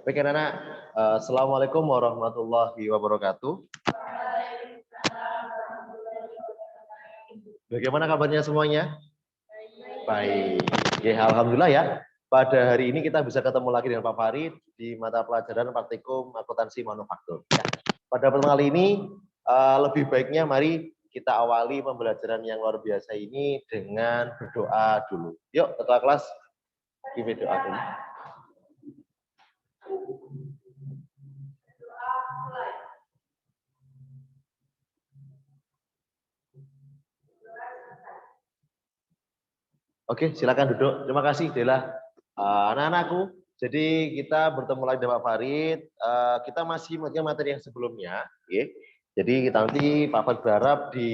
Baik, anak-anak. Assalamualaikum warahmatullahi wabarakatuh. Bagaimana kabarnya semuanya? Baik. Oke, alhamdulillah ya. Pada hari ini kita bisa ketemu lagi dengan Pak Farid di mata pelajaran praktikum akuntansi manufaktur. Ya. Pada pertemuan kali ini lebih baiknya mari kita awali pembelajaran yang luar biasa ini dengan berdoa dulu. Yuk, ketua kelas, kita doa dulu. Oke, silakan duduk. Terima kasih, Dela. Anak-anakku, jadi kita bertemu lagi dengan Pak Farid. Kita masih melanjutkan materi yang sebelumnya. Ya. Jadi nanti Pak Farid berharap di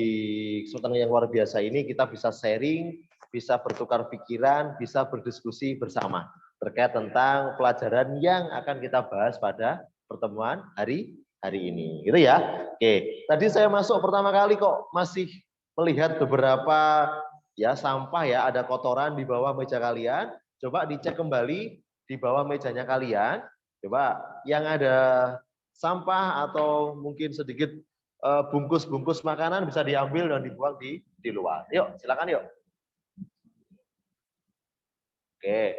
kesempatan yang luar biasa ini kita bisa sharing, bisa bertukar pikiran, bisa berdiskusi bersama terkait tentang pelajaran yang akan kita bahas pada pertemuan hari ini. Gitu ya. Oke, tadi saya masuk pertama kali kok masih melihat beberapa ya sampah ya, ada kotoran di bawah meja kalian. Coba dicek kembali di bawah mejanya kalian. Coba yang ada sampah atau mungkin sedikit bungkus-bungkus makanan bisa diambil dan dibuang di luar. Yuk, silakan yuk. Oke,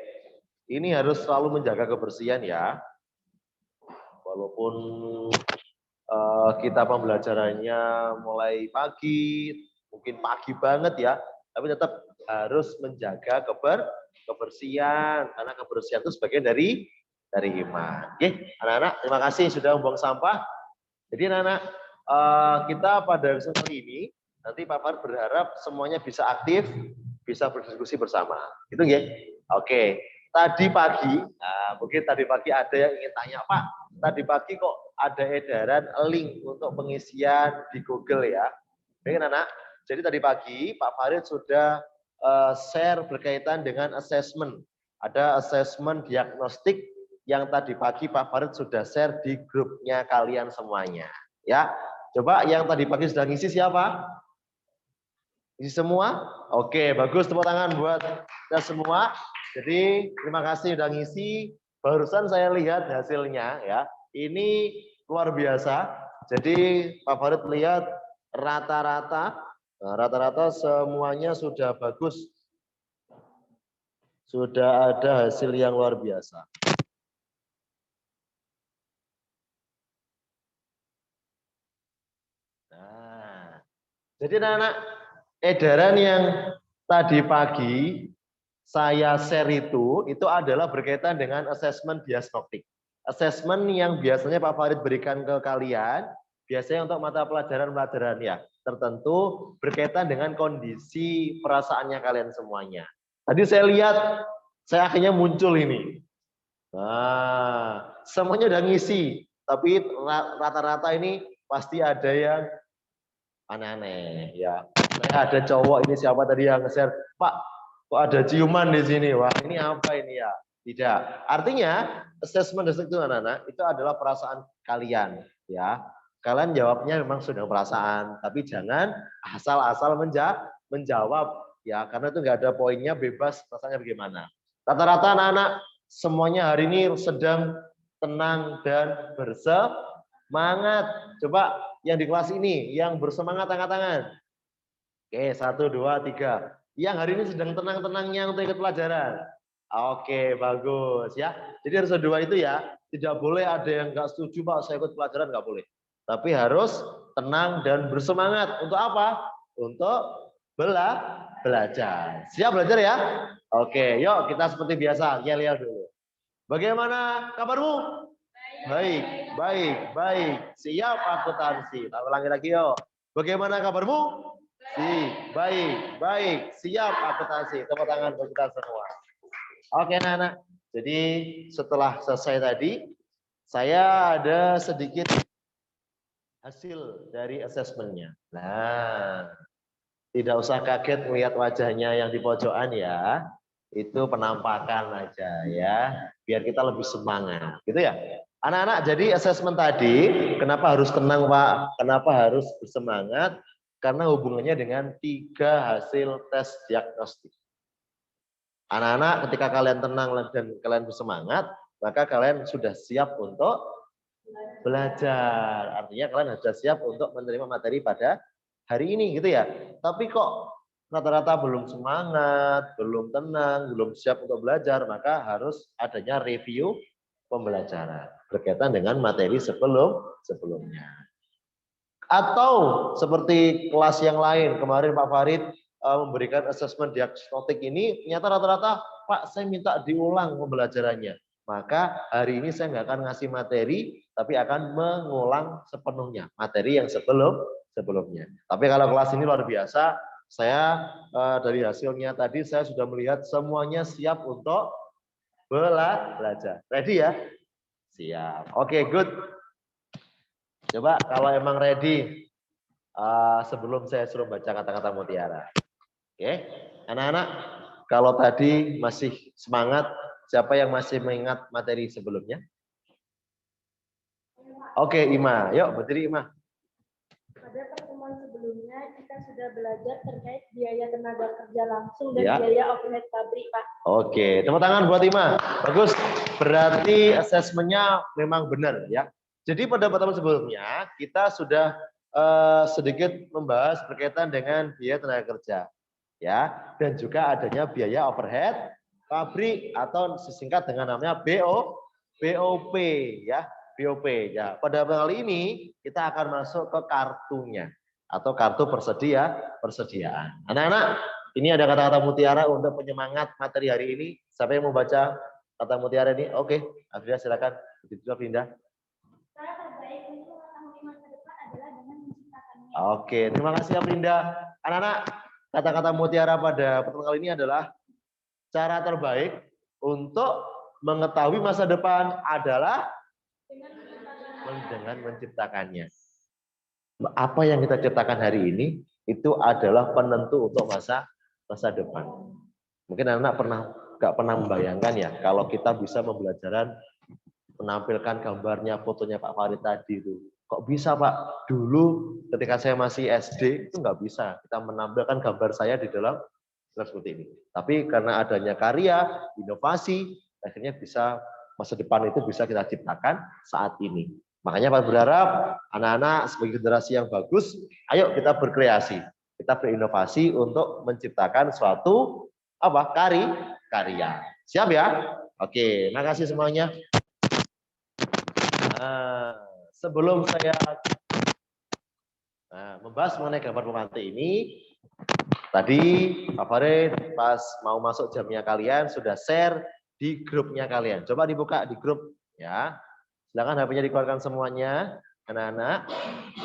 ini harus selalu menjaga kebersihan ya. Walaupun kita pembelajarannya mulai pagi, mungkin pagi banget ya, tapi tetap harus menjaga kebersihan, karena kebersihan itu sebagian dari iman. Oke, anak-anak, terima kasih sudah membuang sampah. Jadi anak-anak, kita pada kesempatan ini nanti Pak Farid berharap semuanya bisa aktif, bisa berdiskusi bersama. Gitu ya. Oke. Tadi pagi, mungkin tadi pagi ada yang ingin tanya, Pak, tadi pagi kok ada edaran link untuk pengisian di Google ya. Baik anak, jadi tadi pagi Pak Farid sudah share berkaitan dengan assessment. Ada assessment diagnostik yang tadi pagi Pak Farid sudah share di grupnya kalian semuanya. Ya, coba yang tadi pagi sudah ngisi siapa? Isi semua? Oke, bagus, tepuk tangan buat kita semua. Jadi terima kasih sudah ngisi. Barusan saya lihat hasilnya ya. Ini luar biasa. Jadi Pak Farid lihat rata-rata semuanya sudah bagus. Sudah ada hasil yang luar biasa. Nah, jadi anak-anak, edaran yang tadi pagi saya share itu adalah berkaitan dengan asesmen diagnostik. Asesmen yang biasanya Pak Farid berikan ke kalian, biasanya untuk mata pelajaran ya, tertentu berkaitan dengan kondisi perasaannya kalian semuanya. Tadi saya lihat, saya akhirnya muncul ini. Nah, semuanya udah ngisi, tapi rata-rata ini pasti ada yang aneh-aneh ya. Saya ada cowok ini siapa tadi yang nge-share, Pak, kok ada ciuman di sini? Wah, ini apa ini ya? Tidak. Artinya, assessment itu anak-anak itu adalah perasaan kalian ya. Kalian jawabnya memang sudah perasaan, tapi jangan asal-asal menjawab ya, karena itu nggak ada poinnya, bebas rasanya bagaimana. Rata-rata anak-anak semuanya hari ini sedang tenang dan bersemangat. Coba yang di kelas ini, yang bersemangat angkat tangan. Oke, 1, 2, 3. Yang hari ini sedang tenang-tenangnya untuk ikut pelajaran. Oke, bagus ya. Jadi harus ada 2 itu ya. Tidak boleh ada yang nggak setuju, Pak, saya ikut pelajaran, nggak boleh. Tapi harus tenang dan bersemangat. Untuk apa? Untuk belajar. Siap belajar ya? Oke, yuk kita seperti biasa, yel-yel dulu. Bagaimana kabarmu? Baik. Siap akuntansi. Kita ulangi lagi yuk. Bagaimana kabarmu? Baik. Siap akuntansi. Tepuk tangan buat kita semua. Oke, anak-anak. Jadi setelah selesai tadi, saya ada sedikit hasil dari asesmennya. Nah, tidak usah kaget melihat wajahnya yang di pojokan ya. Itu penampakan aja ya, biar kita lebih semangat. Gitu ya. Anak-anak, jadi asesmen tadi, kenapa harus tenang Pak? Kenapa harus bersemangat? Karena hubungannya dengan 3 hasil tes diagnostik. Anak-anak, ketika kalian tenang dan kalian bersemangat, maka kalian sudah siap untuk belajar. Artinya kalian sudah siap untuk menerima materi pada hari ini gitu ya. Tapi kok rata-rata belum semangat, belum tenang, belum siap untuk belajar, maka harus adanya review pembelajaran berkaitan dengan materi sebelumnya. Atau seperti kelas yang lain, kemarin Pak Farid memberikan asesmen diagnostik ini, ternyata rata-rata, Pak saya minta diulang pembelajarannya. Maka hari ini saya nggak akan ngasih materi, tapi akan mengulang sepenuhnya materi yang sebelumnya. Tapi kalau kelas ini luar biasa, saya dari hasilnya tadi saya sudah melihat semuanya siap untuk belajar. Ready ya? Siap. Oke, good. Coba kalau emang ready, sebelum saya suruh baca kata-kata mutiara. Oke, anak-anak, kalau tadi masih semangat, siapa yang masih mengingat materi sebelumnya? Oke, Ima. Yuk, berdiri Ima. Pada pertemuan sebelumnya, kita sudah belajar terkait biaya tenaga kerja langsung dan biaya overhead pabrik, Pak. Oke, tepuk tangan buat Ima. Bagus, berarti asesmennya memang benar ya. Jadi pada pertemuan sebelumnya, kita sudah sedikit membahas berkaitan dengan biaya tenaga kerja. Ya, dan juga adanya biaya overhead pabrik atau sesingkat dengan namanya BOP ya, BOP ya. Pada kali ini kita akan masuk ke kartunya atau kartu persediaan. Anak-anak, ini ada kata-kata mutiara untuk penyemangat materi hari ini. Siapa yang mau baca kata mutiara ini? Oke, Afrida silakan. Begitu Afrida. Cara terbaik untuk mengetahui masa depan adalah dengan menciptakannya. Oke, terima kasih Afrida. Anak-anak, kata-kata mutiara pada pertemuan kali ini adalah cara terbaik untuk mengetahui masa depan adalah dengan menciptakannya. Apa yang kita ciptakan hari ini itu adalah penentu untuk masa depan. Mungkin anak-anak nggak pernah membayangkan ya kalau kita bisa pembelajaran menampilkan gambarnya, fotonya Pak Farid tadi itu. Kok bisa Pak? Dulu ketika saya masih SD itu nggak bisa kita menampilkan gambar saya di dalam seperti ini. Tapi karena adanya karya, inovasi, akhirnya bisa masa depan itu bisa kita ciptakan saat ini. Makanya Pak berharap anak-anak sebagai generasi yang bagus, ayo kita berkreasi, kita berinovasi untuk menciptakan suatu karya. Siap ya? Oke, makasih semuanya. Sebelum saya membahas mengenai gambar pemantik ini, tadi Pak Farid pas mau masuk jamnya kalian sudah share di grupnya kalian. Coba dibuka di grup ya. Silakan HP-nya dikeluarkan semuanya, anak-anak.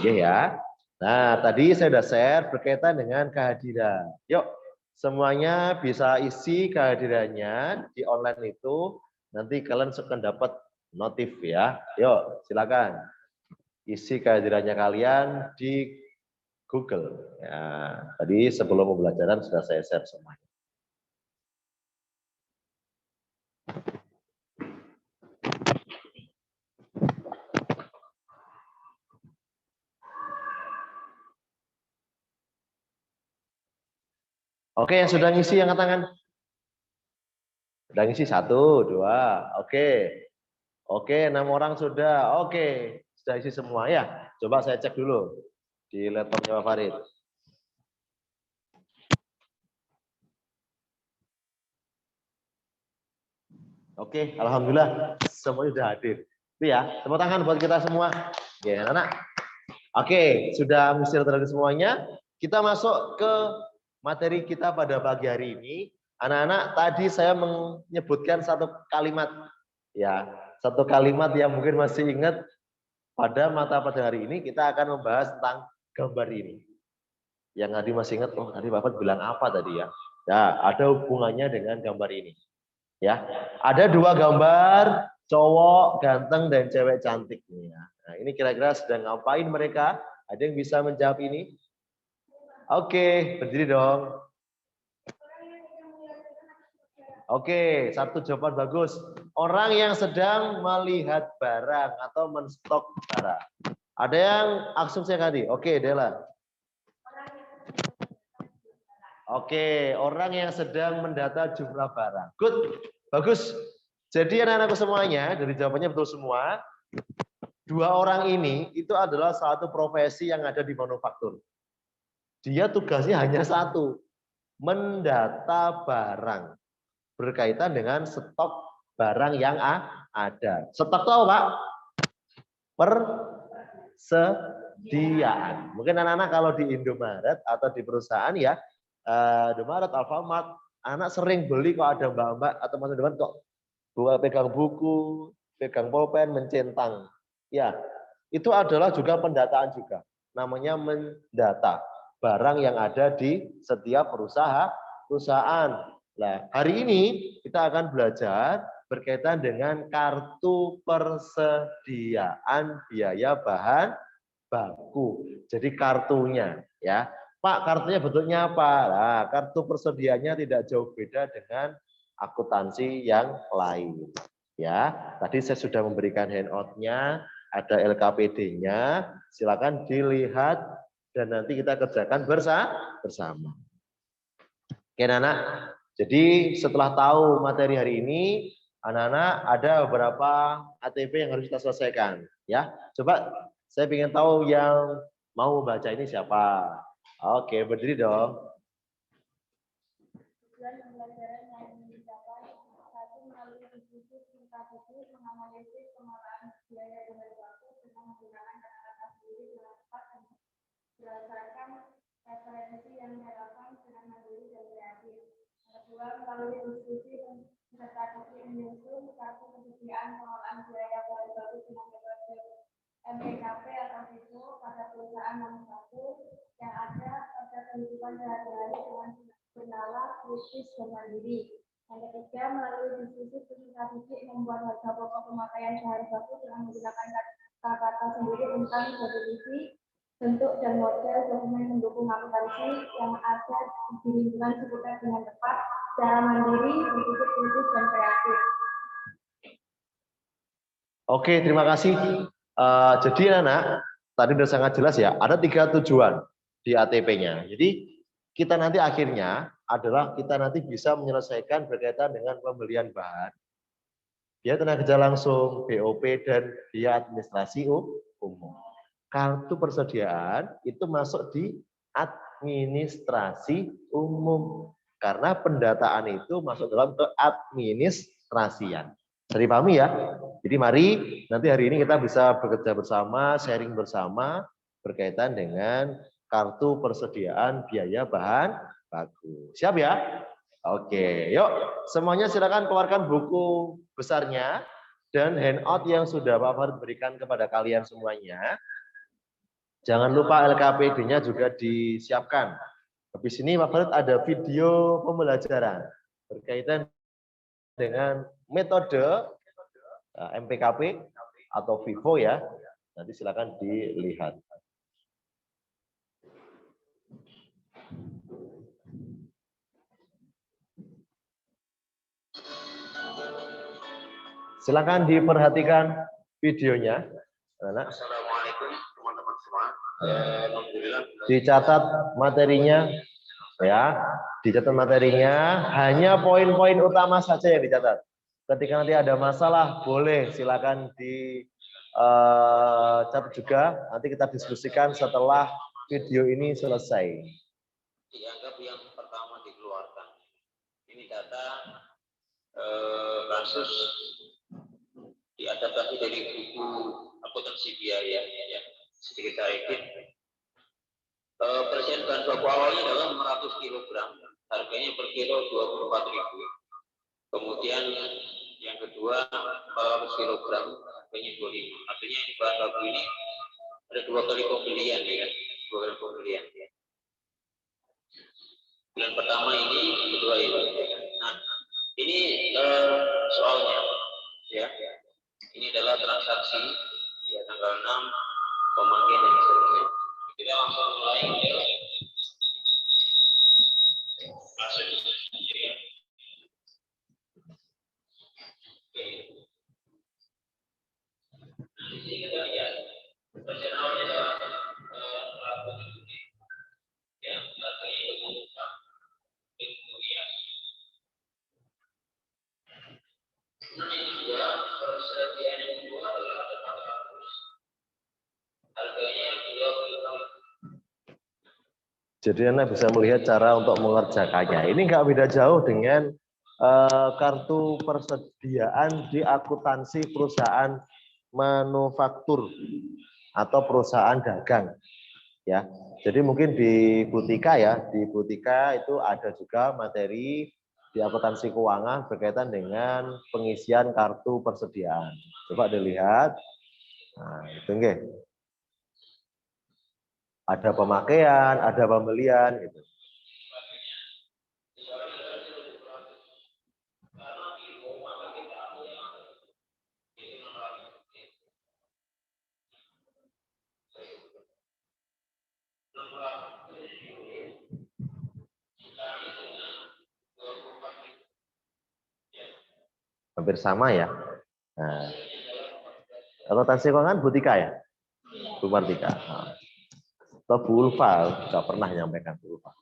Iya ya. Nah, tadi saya sudah share berkaitan dengan kehadiran. Yuk, semuanya bisa isi kehadirannya di online itu. Nanti kalian akan dapat notif ya. Yuk, silakan. Isi kehadirannya kalian di Google. Ya, tadi sebelum pembelajaran sudah saya share semuanya. Oke, yang sudah ngisi angkat tangan. Sudah ngisi 1, 2. Oke, 6 orang sudah. Oke, sudah isi semua ya. Coba saya cek dulu di laptopnya Pak Farid. Oke, alhamdulillah semuanya sudah hadir. Itu ya, tepuk tangan buat kita semua. Oke, anak. Oke, sudah misi terhadap semuanya. Kita masuk ke materi kita pada pagi hari ini. Anak-anak, tadi saya menyebutkan satu kalimat. Ya, satu kalimat yang mungkin masih ingat pada mata pada hari ini kita akan membahas tentang gambar ini. Yang tadi masih ingat, oh tadi Bapak bilang apa tadi ya? Ya, ada hubungannya dengan gambar ini. Ya, ada 2 gambar cowok ganteng dan cewek cantik nih ya. Nah, ini kira-kira sedang ngapain mereka? Ada yang bisa menjawab ini? Oke, berdiri dong. Oke, satu jawaban bagus. Orang yang sedang melihat barang atau menstok barang. Ada yang asumsi tadi? Oke, Dela. Oke, orang yang sedang mendata jumlah barang. Good, bagus. Jadi anak-anakku semuanya, dari jawabannya betul semua, dua orang ini itu adalah satu profesi yang ada di manufaktur. Dia tugasnya hanya satu, mendata barang berkaitan dengan stok barang yang ada. Stok itu apa, Pak? Persediaan. Mungkin anak-anak kalau di Indomaret atau di perusahaan ya, Indomaret, Alfamart, anak sering beli kok ada mbak-mbak atau mas depan kok pegang buku, pegang pulpen, mencentang. Ya, itu adalah juga pendataan juga. Namanya mendata barang yang ada di setiap perusahaan. Nah, hari ini kita akan belajar berkaitan dengan kartu persediaan biaya bahan baku. Jadi kartunya ya. Pak, kartunya bentuknya apa? Nah, kartu persediaannya tidak jauh beda dengan akuntansi yang lain. Ya, tadi saya sudah memberikan handout-nya, ada LKPD-nya, silakan dilihat dan nanti kita kerjakan bersama. Oke, anak-anak. Jadi setelah tahu materi hari ini, anak-anak ada beberapa ATP yang harus kita selesaikan. Ya, coba saya ingin tahu yang mau baca ini siapa. Oke, berdiri dong. Tujuan pembelajaran yang ingin dicapai, satu, melalui diskusi tingkat buku menganalisis pengelolaan biaya bahan baku dengan menggunakan kata-kata sendiri dengan tepat dan berdasarkan referensi yang relevan dengan mandiri dan kreatif. Kedua, melalui diskusi strategi menyusun satu persediaan pengelolaan biaya bahan baku dengan metode MPKP atau FIFO pada perusahaan manufaktur yang ada pada kehidupan sehari-hari dengan bernalar, kritis, dan mandiri. Yang ketiga, melalui diskusi strategi membuat harga pokok pemakaian bahan baku dengan menggunakan kata-kata sendiri tentang definisi, bentuk, dan model dokumen mendukung akuntansi yang ada di lingkungan seputar dengan tepat, secara mandiri, berpikir kritis, dan kreatif. Oke, terima kasih. Jadi anak, tadi sudah sangat jelas ya, ada 3 tujuan di ATP-nya. Jadi kita nanti akhirnya adalah kita nanti bisa menyelesaikan berkaitan dengan pembelian bahan, biaya tenaga kerja langsung, BOP, dan biaya administrasi umum. Kartu persediaan itu masuk di administrasi umum, karena pendataan itu masuk dalam keadministrasian. Bisa dipahami ya? Jadi mari nanti hari ini kita bisa bekerja bersama, sharing bersama berkaitan dengan kartu persediaan biaya bahan baku. Siap ya? Oke, yuk semuanya silakan keluarkan buku besarnya dan handout yang sudah Pak Farid berikan kepada kalian semuanya. Jangan lupa LKPD-nya juga disiapkan. Habis ini Pak Farid ada video pembelajaran berkaitan dengan metode MPKP atau FIFO ya. Nanti silakan dilihat. Silakan diperhatikan videonya. Assalamualaikum teman-teman semua. Dicatat materinya ya. Dicatat materinya, hanya poin-poin utama saja yang dicatat. Ketika nanti ada masalah, boleh silakan dicatat juga. Nanti kita diskusikan setelah video ini selesai. Dianggap yang pertama dikeluarkan. Ini data kasus diadaptasi dari buku akuntansi biaya ya. Sedikit saya edit. Persen bahan baku awalnya adalah 500 kg, harganya per kilo 24.000. Kemudian yang kedua 400 kg, harganya 25. Artinya ini bahan baku ini ada 2 kali pembelian ya, 2 kali pembelian ya. Bulan pertama ini, kedua ini. Nah, ini soalnya ya. Ini adalah transaksi ya tanggal 6 pemakaian dan seterusnya. Kita langsung mulai ya. Masuk ya. Oke. Nah, di sini kita lihat persen awalnya adalah ya, harganya itu kemudian. Nah, ini Jadi Anda bisa melihat cara untuk mengerjakannya. Ini nggak beda jauh dengan kartu persediaan di akuntansi perusahaan manufaktur atau perusahaan dagang. Ya, jadi mungkin di Butika itu ada juga materi di akuntansi keuangan berkaitan dengan pengisian kartu persediaan. Coba dilihat. Nah, itu nggih. Ada pemakaian, ada pembelian gitu. Hampir sama ya. Nah, akuntansi keuangan Butika ya? Bu Martika. Nah. Atau Bu Ulfa, nggak pernah menyampaikan Bu Ulfa.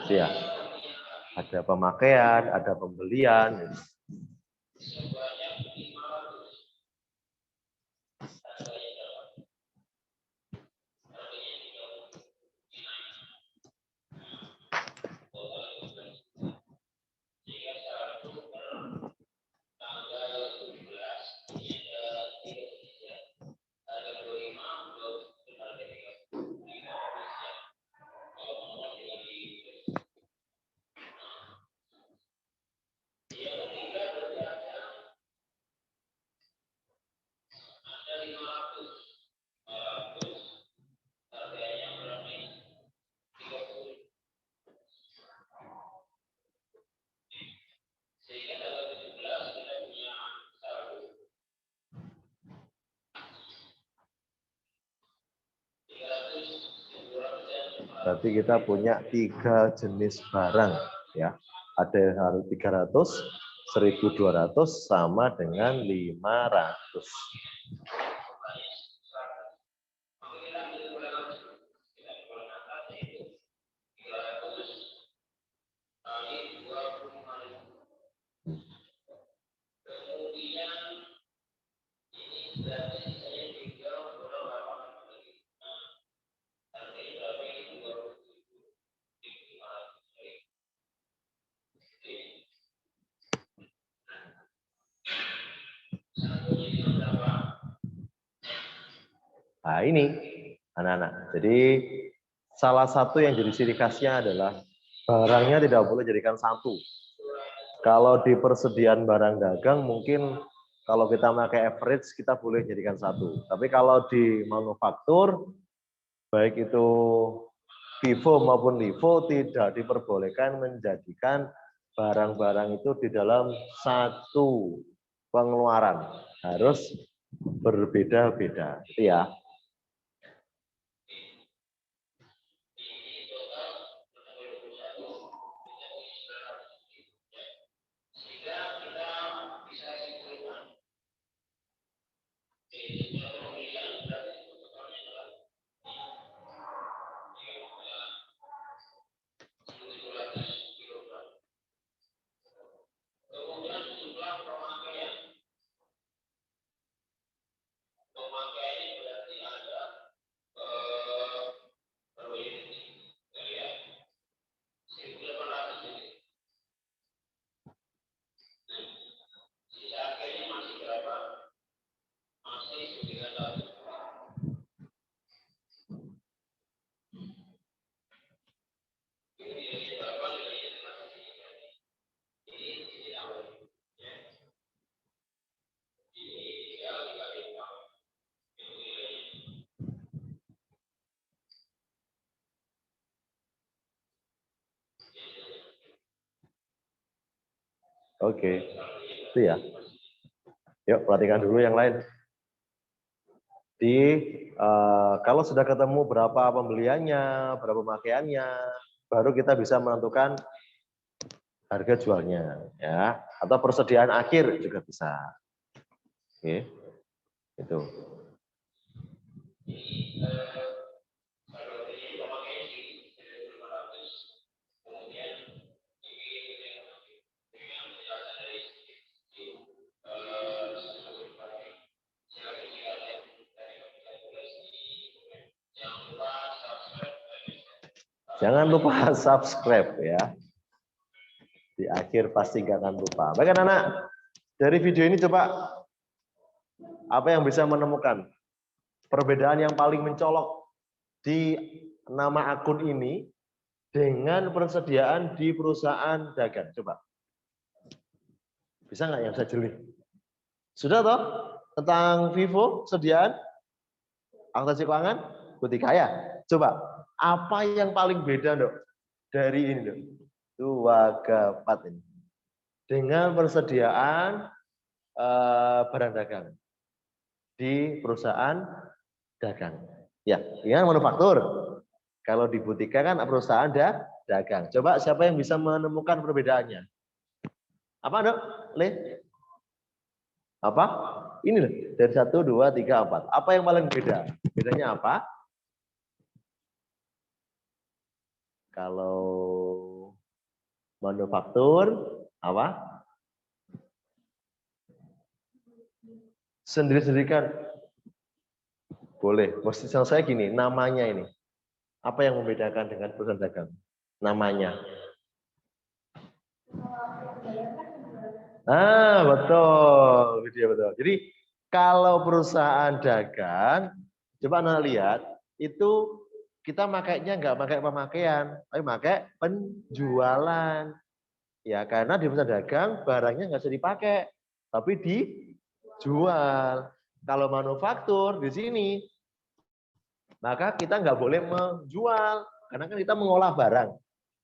Ya, ada pemakaian, ada pembelian. Berarti kita punya 3 jenis barang ya. Ada yang harus 300, 1.200 sama dengan 500. Nah ini anak-anak. Jadi salah satu yang jadi ciri khasnya adalah barangnya tidak boleh jadikan satu. Kalau di persediaan barang dagang mungkin kalau kita pakai average kita boleh jadikan satu. Tapi kalau di manufaktur baik itu FIFO maupun LIFO tidak diperbolehkan menjadikan barang-barang itu di dalam satu pengeluaran. Harus berbeda-beda. Itu ya. Oke. Itu ya. Yuk perhatikan dulu yang lain. Kalau sudah ketemu berapa pembeliannya, berapa pemakaiannya, baru kita bisa menentukan harga jualnya, ya. Atau persediaan akhir juga bisa. Oke. Itu. Jangan lupa subscribe ya. Di akhir pasti nggak akan lupa. Baik anak-anak, dari video ini coba apa yang bisa menemukan perbedaan yang paling mencolok di nama akun ini dengan persediaan di perusahaan dagang. Coba. Bisa nggak yang saya jeli? Sudah toh? Tentang Vivo, sediaan, akuntansi keuangan, Butika ya. Coba, apa yang paling beda dok dari ini dok? Wagapat ini. Dengan persediaan barang dagang di perusahaan dagang. Ya, ingat manufaktur. Kalau di Butika kan perusahaan dagang. Coba siapa yang bisa menemukan perbedaannya? Apa dok? Le? Apa? Ini loh, dari 1, 2, 3, 4. Apa yang paling beda? Bedanya apa? Kalau manufaktur, apa? Sendiri-sendiri kan? Boleh. Mesti saya gini, namanya ini. Apa yang membedakan dengan perusahaan dagang? Namanya. Betul. Betul. Jadi kalau perusahaan dagang, coba Anda lihat, itu kita makainya nggak pakai pemakaian, tapi pakai penjualan. Ya, karena di perusahaan dagang barangnya nggak bisa dipakai, tapi dijual. Kalau manufaktur di sini, maka kita nggak boleh menjual, karena kan kita mengolah barang.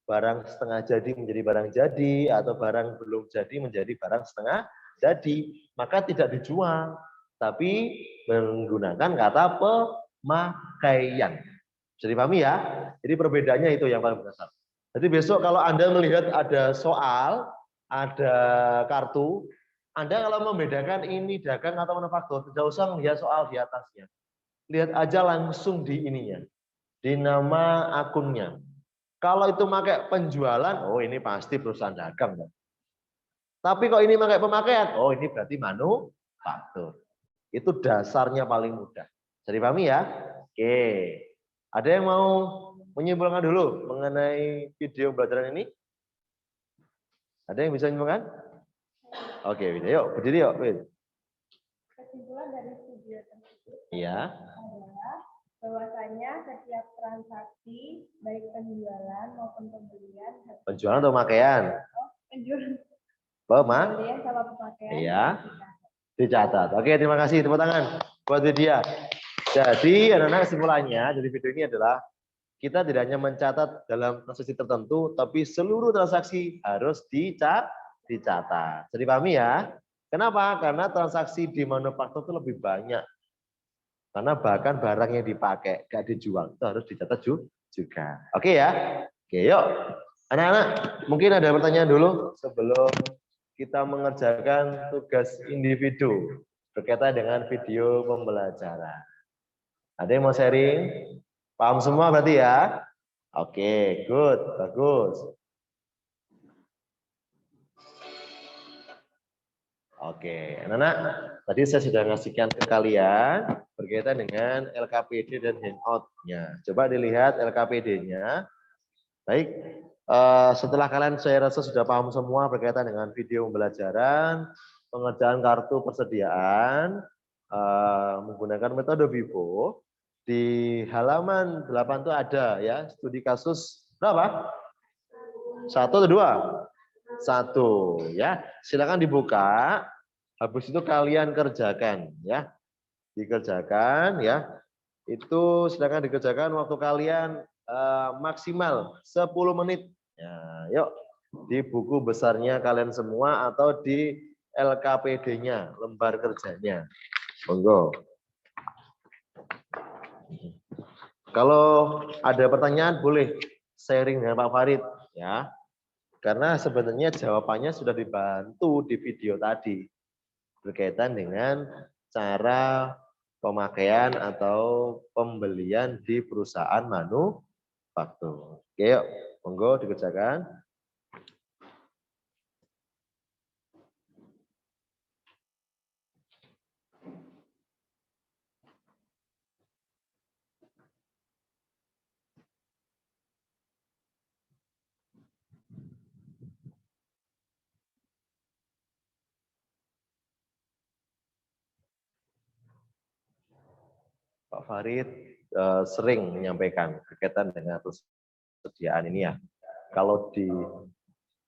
Barang setengah jadi menjadi barang jadi, atau barang belum jadi menjadi barang setengah jadi, maka tidak dijual, tapi menggunakan kata pemakaian. Bisa dipahami ya? Jadi perbedaannya itu yang paling dasar. Jadi besok kalau Anda melihat ada soal, ada kartu, Anda kalau membedakan ini dagang atau manufaktur, tidak usah melihat soal di atasnya. Lihat aja langsung di ininya, di nama akunnya. Kalau itu pakai penjualan, oh ini pasti perusahaan dagang. Tapi kalau ini pakai pemakaian, oh ini berarti manufaktur. Itu dasarnya paling mudah. Jadi pahami ya? Oke. Ada yang mau menyimpulkan dulu mengenai video pembelajaran ini? Ada yang bisa menyimpulkan? Oke, yuk berdiri yuk. Kesimpulan dari video tersebut Iya. adalah bahwasanya setiap transaksi baik penjualan maupun pembelian Penjualan atau pemakaian? pembelian sama pemakaian Iya. Dicatat. Oke, terima kasih. Tepuk tangan buat Widya. Jadi anak-anak kesimpulannya dari video ini adalah kita tidak hanya mencatat dalam transaksi tertentu, tapi seluruh transaksi harus dicatat. Jadi pahami ya? Kenapa? Karena transaksi di manufaktur itu lebih banyak. Karena bahkan barang yang dipakai, gak dijual, itu harus dicatat juga. Oke ya? Oke, yuk. Anak-anak, mungkin ada pertanyaan dulu sebelum kita mengerjakan tugas individu berkaitan dengan video pembelajaran. Ada yang mau sharing? Paham semua berarti ya? Oke, good, bagus. Oke, anak-anak, tadi saya sudah ngasihkan ke kalian berkaitan dengan LKPD dan handout-nya. Coba dilihat LKPD-nya. Baik, setelah kalian saya rasa sudah paham semua berkaitan dengan video pembelajaran, pengerjaan kartu persediaan, menggunakan metode Vivo. Di halaman 8 itu ada ya, studi kasus berapa? 1 atau 2? 1 ya. Silakan dibuka. Habis itu kalian kerjakan ya. Dikerjakan ya. Itu silakan dikerjakan waktu kalian maksimal 10 menit. Ya, yuk. di buku besarnya kalian semua atau di LKPD-nya, lembar kerjanya. Monggo. Kalau ada pertanyaan boleh sharing dengan Pak Farid ya. Karena sebenarnya jawabannya sudah dibantu di video tadi berkaitan dengan cara pemakaian atau pembelian di perusahaan manufaktur. Oke, yuk, monggo dikerjakan. Pak Farid sering menyampaikan berkaitan dengan persediaan ini ya. Kalau di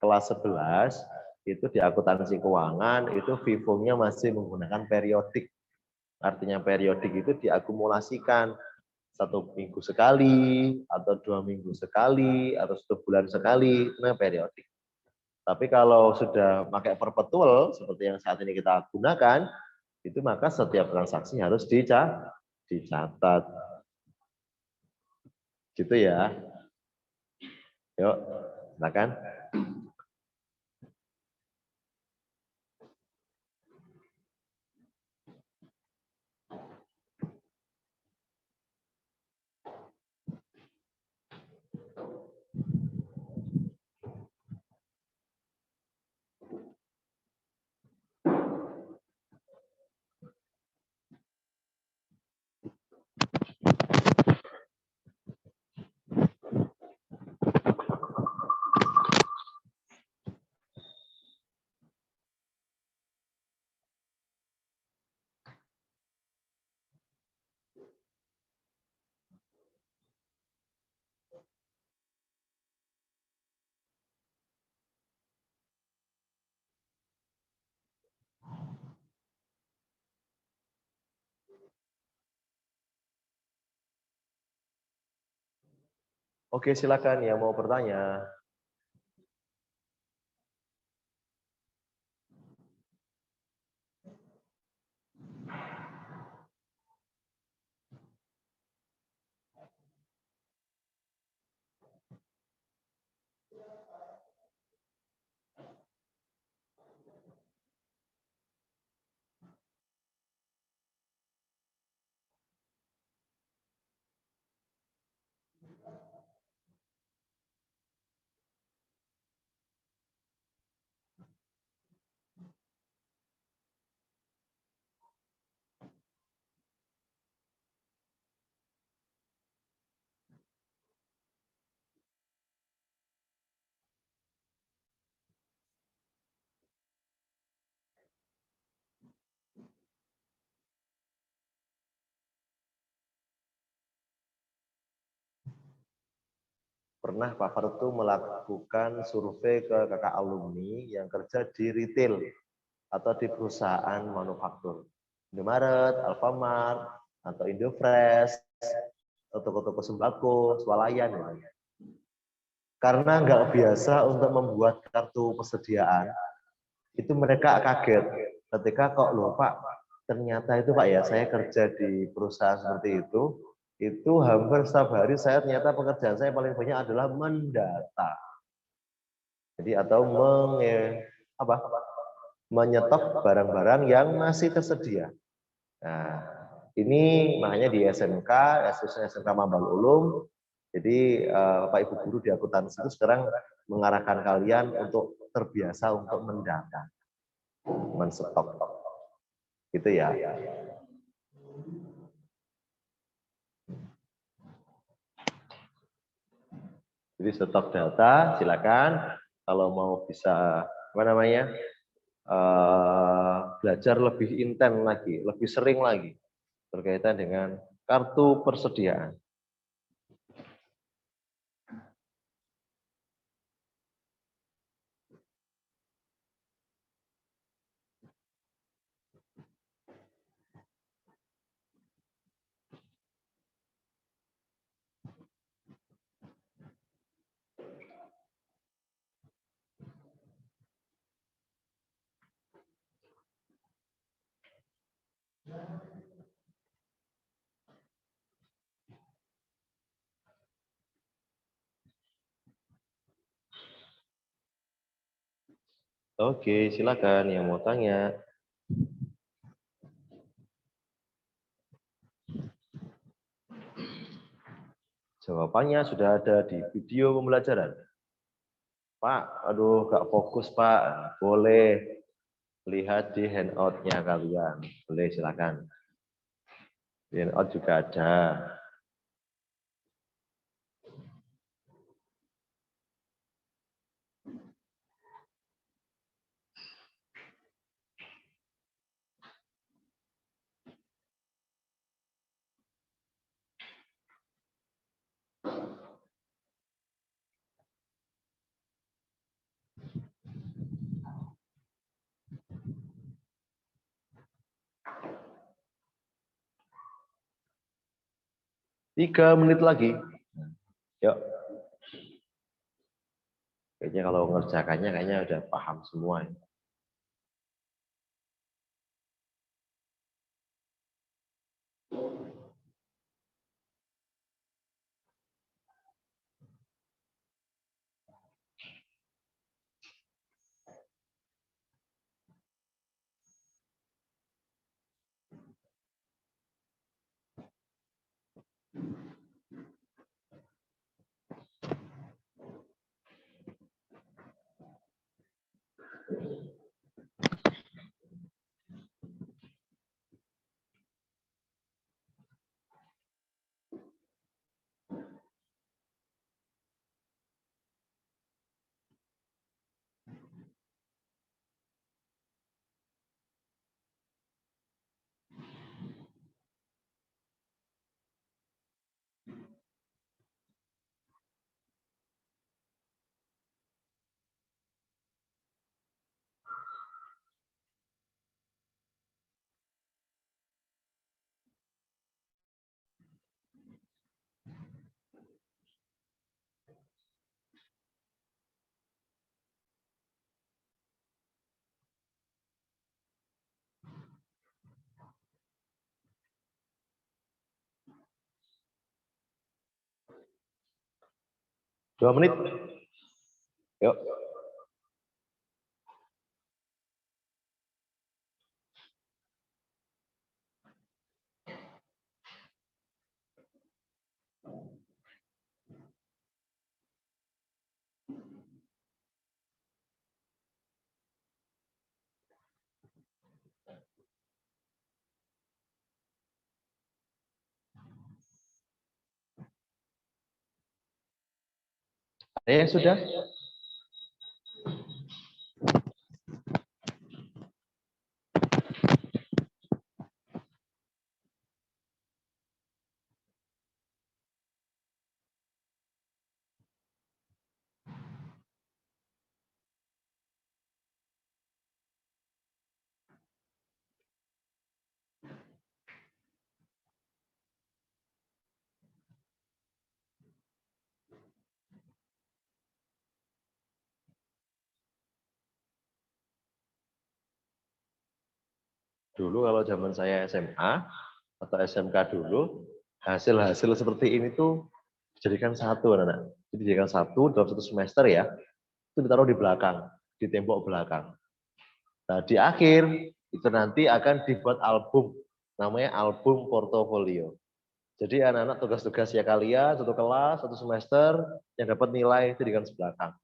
kelas 11 itu di akuntansi keuangan itu FIFO-nya masih menggunakan periodik. Artinya periodik itu diakumulasikan 1 minggu sekali atau 2 minggu sekali atau 1 bulan sekali, itu namanya periodik. Tapi kalau sudah pakai perpetual seperti yang saat ini kita gunakan, itu maka setiap transaksi harus dicatat. Gitu ya. Yuk, silakan. Oke, silakan yang mau bertanya. Pernah Pak Farid itu melakukan survei ke kakak alumni yang kerja di retail atau di perusahaan manufaktur. Indomaret, Alfamart, atau Indofresh, atau toko-toko sembako, swalayan. Ya. Karena nggak biasa untuk membuat kartu persediaan, itu mereka kaget ketika kok loh Pak, ternyata itu Pak ya, saya kerja di perusahaan seperti itu hampir setiap hari saya ternyata pekerjaan saya paling banyak adalah mendata. Jadi atau menyetok barang-barang yang masih tersedia. Nah, ini makanya di SMK, SMK Mambal Ulum, jadi Bapak Ibu guru di akuntansi itu sekarang mengarahkan kalian untuk terbiasa untuk mendata, menstok. Gitu ya. Jadi stok data, silakan. Kalau mau bisa belajar lebih intens lagi, lebih sering lagi berkaitan dengan kartu persediaan. Oke, silakan yang mau tanya. Jawabannya sudah ada di video pembelajaran. Pak, aduh gak fokus Pak. Boleh lihat di handout-nya kalian. Boleh silakan. Di handout juga ada. Tiga menit lagi. Yuk. Kayaknya kalau ngerjakannya kayaknya udah paham semua. Dua menit. Yuk. Ada yang sudah? Dulu kalau zaman saya SMA atau SMK dulu, hasil-hasil seperti ini tuh dijadikan satu, anak-anak. Dijadikan satu dalam satu semester ya, itu ditaruh di belakang, di tembok belakang. Nah, di akhir itu nanti akan dibuat album, namanya album portofolio. Jadi anak-anak tugas-tugas ya kalian, satu kelas, satu semester, yang dapat nilai itu di garis belakang.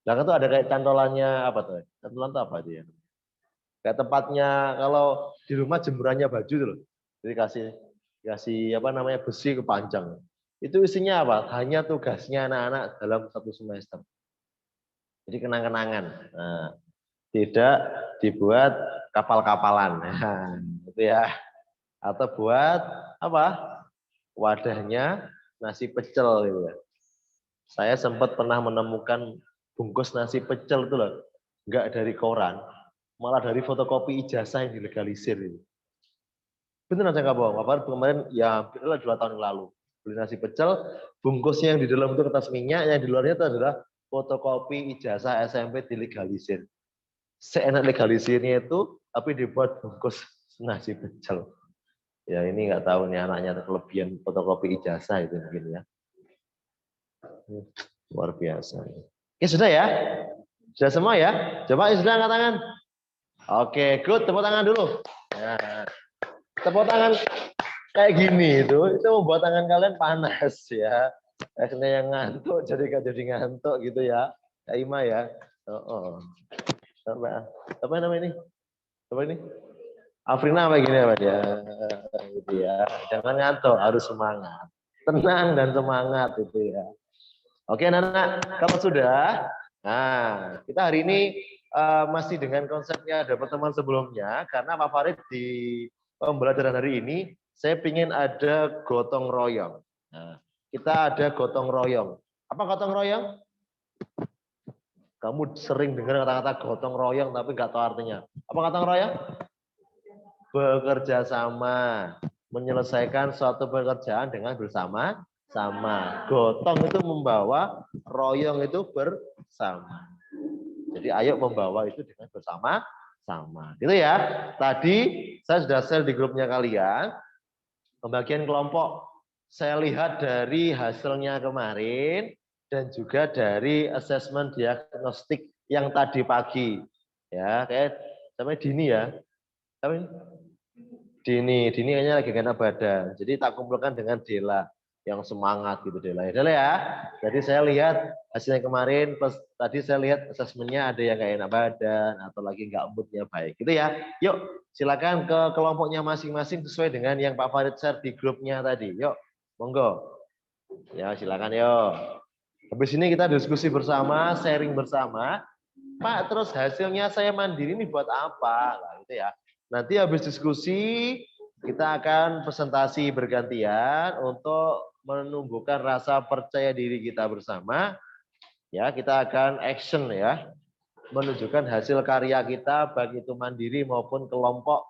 Belakang tuh ada kayak cantolannya apa tuh? Cantolan itu apa itu ya? Kayak tempatnya kalau di rumah jemurannya baju tuh loh. Jadi kasih apa namanya besi kepanjang. Itu isinya apa? Hanya tugasnya anak-anak dalam satu semester. Jadi kenang-kenangan. Nah, tidak dibuat kapal-kapalan. Nah, itu ya. Atau buat apa? Wadahnya nasi pecel gitu ya. Saya sempat pernah menemukan bungkus nasi pecel itu loh. Enggak dari koran, malah dari fotokopi ijazah yang dilegalisir itu. Beneran saya nggak bohong. Apalagi kemarin ya itulah 2 tahun yang lalu beli nasi pecel, bungkusnya yang di dalam itu kertas minyak, yang di luarnya itu adalah fotokopi ijazah SMP dilegalisir. Seenak legalisirnya itu, tapi dibuat bungkus nasi pecel. Ya ini nggak tahu nih anaknya kelebihan fotokopi ijazah itu mungkin ya. Luar biasa. Oke sudah ya. Sudah semua ya? Coba sudah angkat tangan. Oke, good. Tepuk tangan dulu. Nah, tepuk tangan kayak gini itu membuat tangan kalian panas ya. Akhirnya yang ngantuk jadi gak jadi ngantuk gitu ya. Kak Ima ya. Oh. Apa namanya ini? Apa ini? Afrina apa gini apa dia? Gitu ya. Jangan ngantuk, harus semangat. Tenang dan semangat itu ya. Oke, anak-anak, kalau sudah, nah kita hari ini masih dengan konsepnya ada pertemuan sebelumnya, karena Pak Farid di pembelajaran hari ini, saya ingin ada gotong royong. Nah, kita ada gotong royong. Apa gotong royong? Kamu sering dengar kata-kata gotong royong, tapi nggak tahu artinya. Apa gotong royong? Bekerja sama, menyelesaikan suatu pekerjaan dengan bersama-sama. Gotong itu membawa, royong itu bersama. Jadi ayo membawa itu dengan bersama-sama. Gitu ya. Tadi saya sudah share di grupnya kalian, pembagian kelompok. Saya lihat dari hasilnya kemarin dan juga dari asesmen diagnostik yang tadi pagi. Ya, kayak sampai Dini ya. Dini kayaknya lagi kena badan. Jadi tak kumpulkan dengan Dela yang semangat gitu Dela. Dela ya. Jadi saya lihat hasilnya kemarin, plus tadi saya lihat asesmennya ada yang nggak enak badan atau lagi nggak moodnya baik. Gitu ya. Yuk silakan ke kelompoknya masing-masing sesuai dengan yang Pak Farid share di grupnya tadi. Yuk, monggo. Ya silakan yuk. Habis ini kita diskusi bersama, sharing bersama. Pak, terus hasilnya saya mandiri ini buat apa? Nah, gitu ya. Nanti habis diskusi, kita akan presentasi bergantian untuk menumbuhkan rasa percaya diri kita bersama. Ya, kita akan action ya, menunjukkan hasil karya kita baik itu mandiri maupun kelompok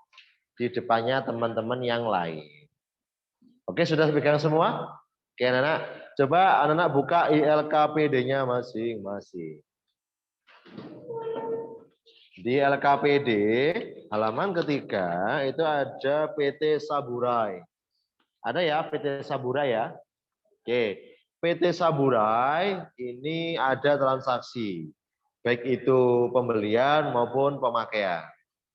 di depannya teman-teman yang lain. Oke, sudah pegang semua? Oke, anak-anak. Coba anak-anak buka ILKPD-nya masing-masing. Di LKPD halaman ketiga itu ada PT Saburai. Ada ya PT Saburai ya. Oke, PT Saburai ini ada transaksi, baik itu pembelian maupun pemakaian.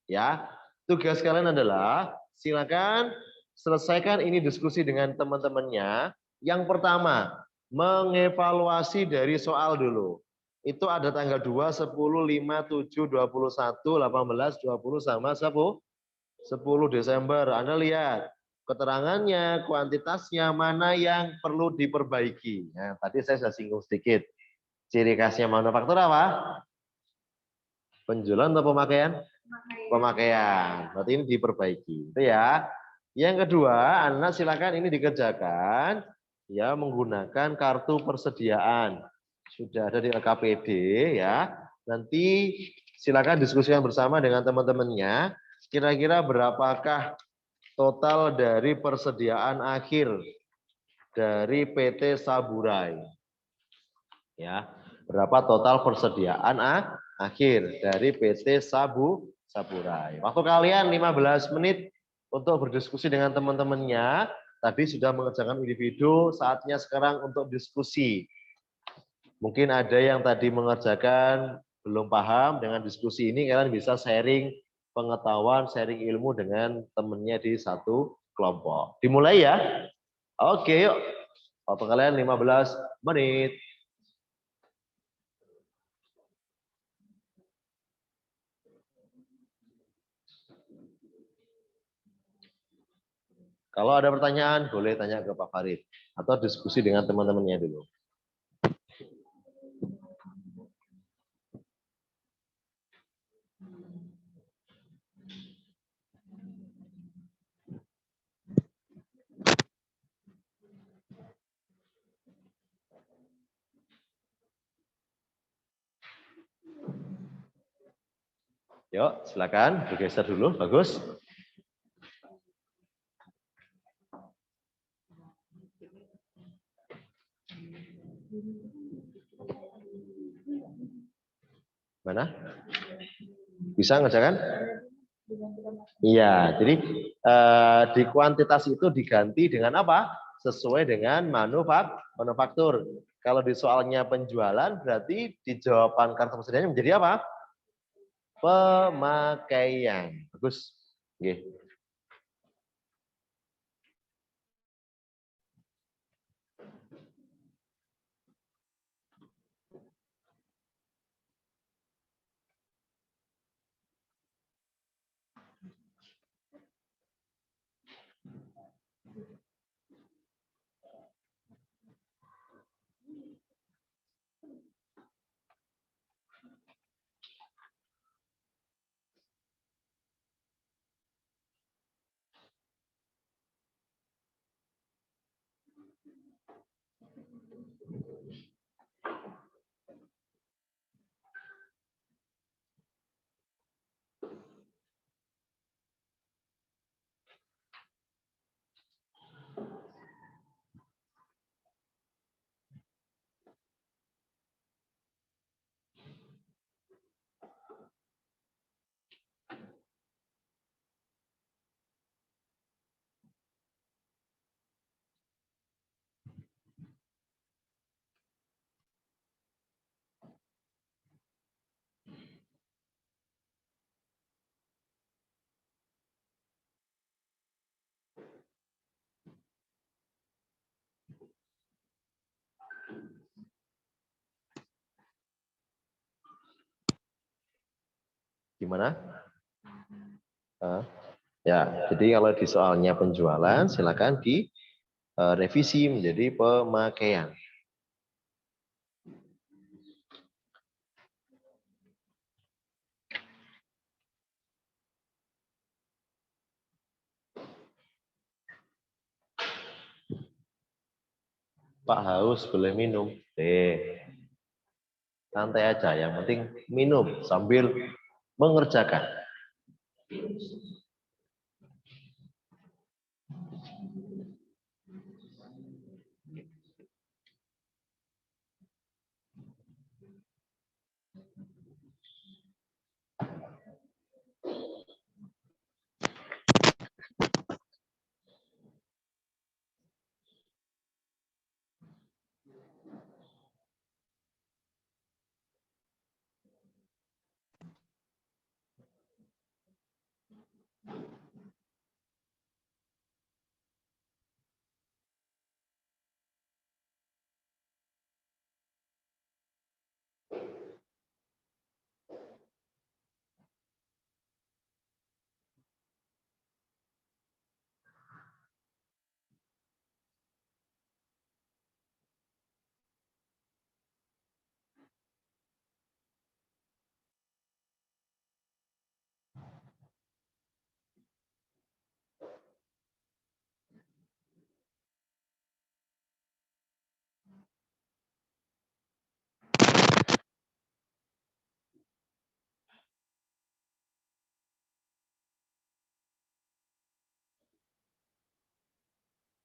Ya, tugas kalian adalah silakan selesaikan ini diskusi dengan teman-temannya. Yang pertama, mengevaluasi dari soal dulu. Itu ada tanggal 2, 10, 5, 7, 21, 18, 20 sama 10 Desember. Anda lihat keterangannya, kuantitasnya, mana yang perlu diperbaiki. Nah, tadi saya sudah singgung sedikit. Ciri khasnya manufaktur apa? Penjualan atau pemakaian? Pemakaian. Berarti ini diperbaiki. Itu ya. Yang kedua, anak silakan ini dikerjakan ya menggunakan kartu persediaan. Sudah ada di LKPD ya. Nanti silakan diskusikan bersama dengan teman-temannya. Kira-kira berapakah total dari persediaan akhir dari PT Saburai? Ya, berapa total persediaan akhir dari PT Saburai? Waktu kalian 15 menit untuk berdiskusi dengan teman-temannya. Tadi sudah mengerjakan individu, saatnya sekarang untuk diskusi. Mungkin ada yang tadi mengerjakan belum paham, dengan diskusi ini kalian bisa sharing pengetahuan, sharing ilmu dengan temannya di satu kelompok. Dimulai ya. Oke, yuk. Waktu kalian 15 menit. Kalau ada pertanyaan, boleh tanya ke Pak Farid. Atau diskusi dengan teman-temannya dulu. Yuk, silakan bergeser dulu, bagus. Mana? Bisa ngerjakan? Iya, jadi di kuantitas itu diganti dengan apa? Sesuai dengan Manufaktur. Kalau di soalnya penjualan, berarti di jawaban kartu persediaannya menjadi apa? Pemakaian. Bagus. Oke. Gimana? Ya, jadi kalau di soalnya penjualan, silakan direvisi menjadi pemakaian. Pak haus boleh minum. Santai aja, yang penting minum sambil mengerjakan.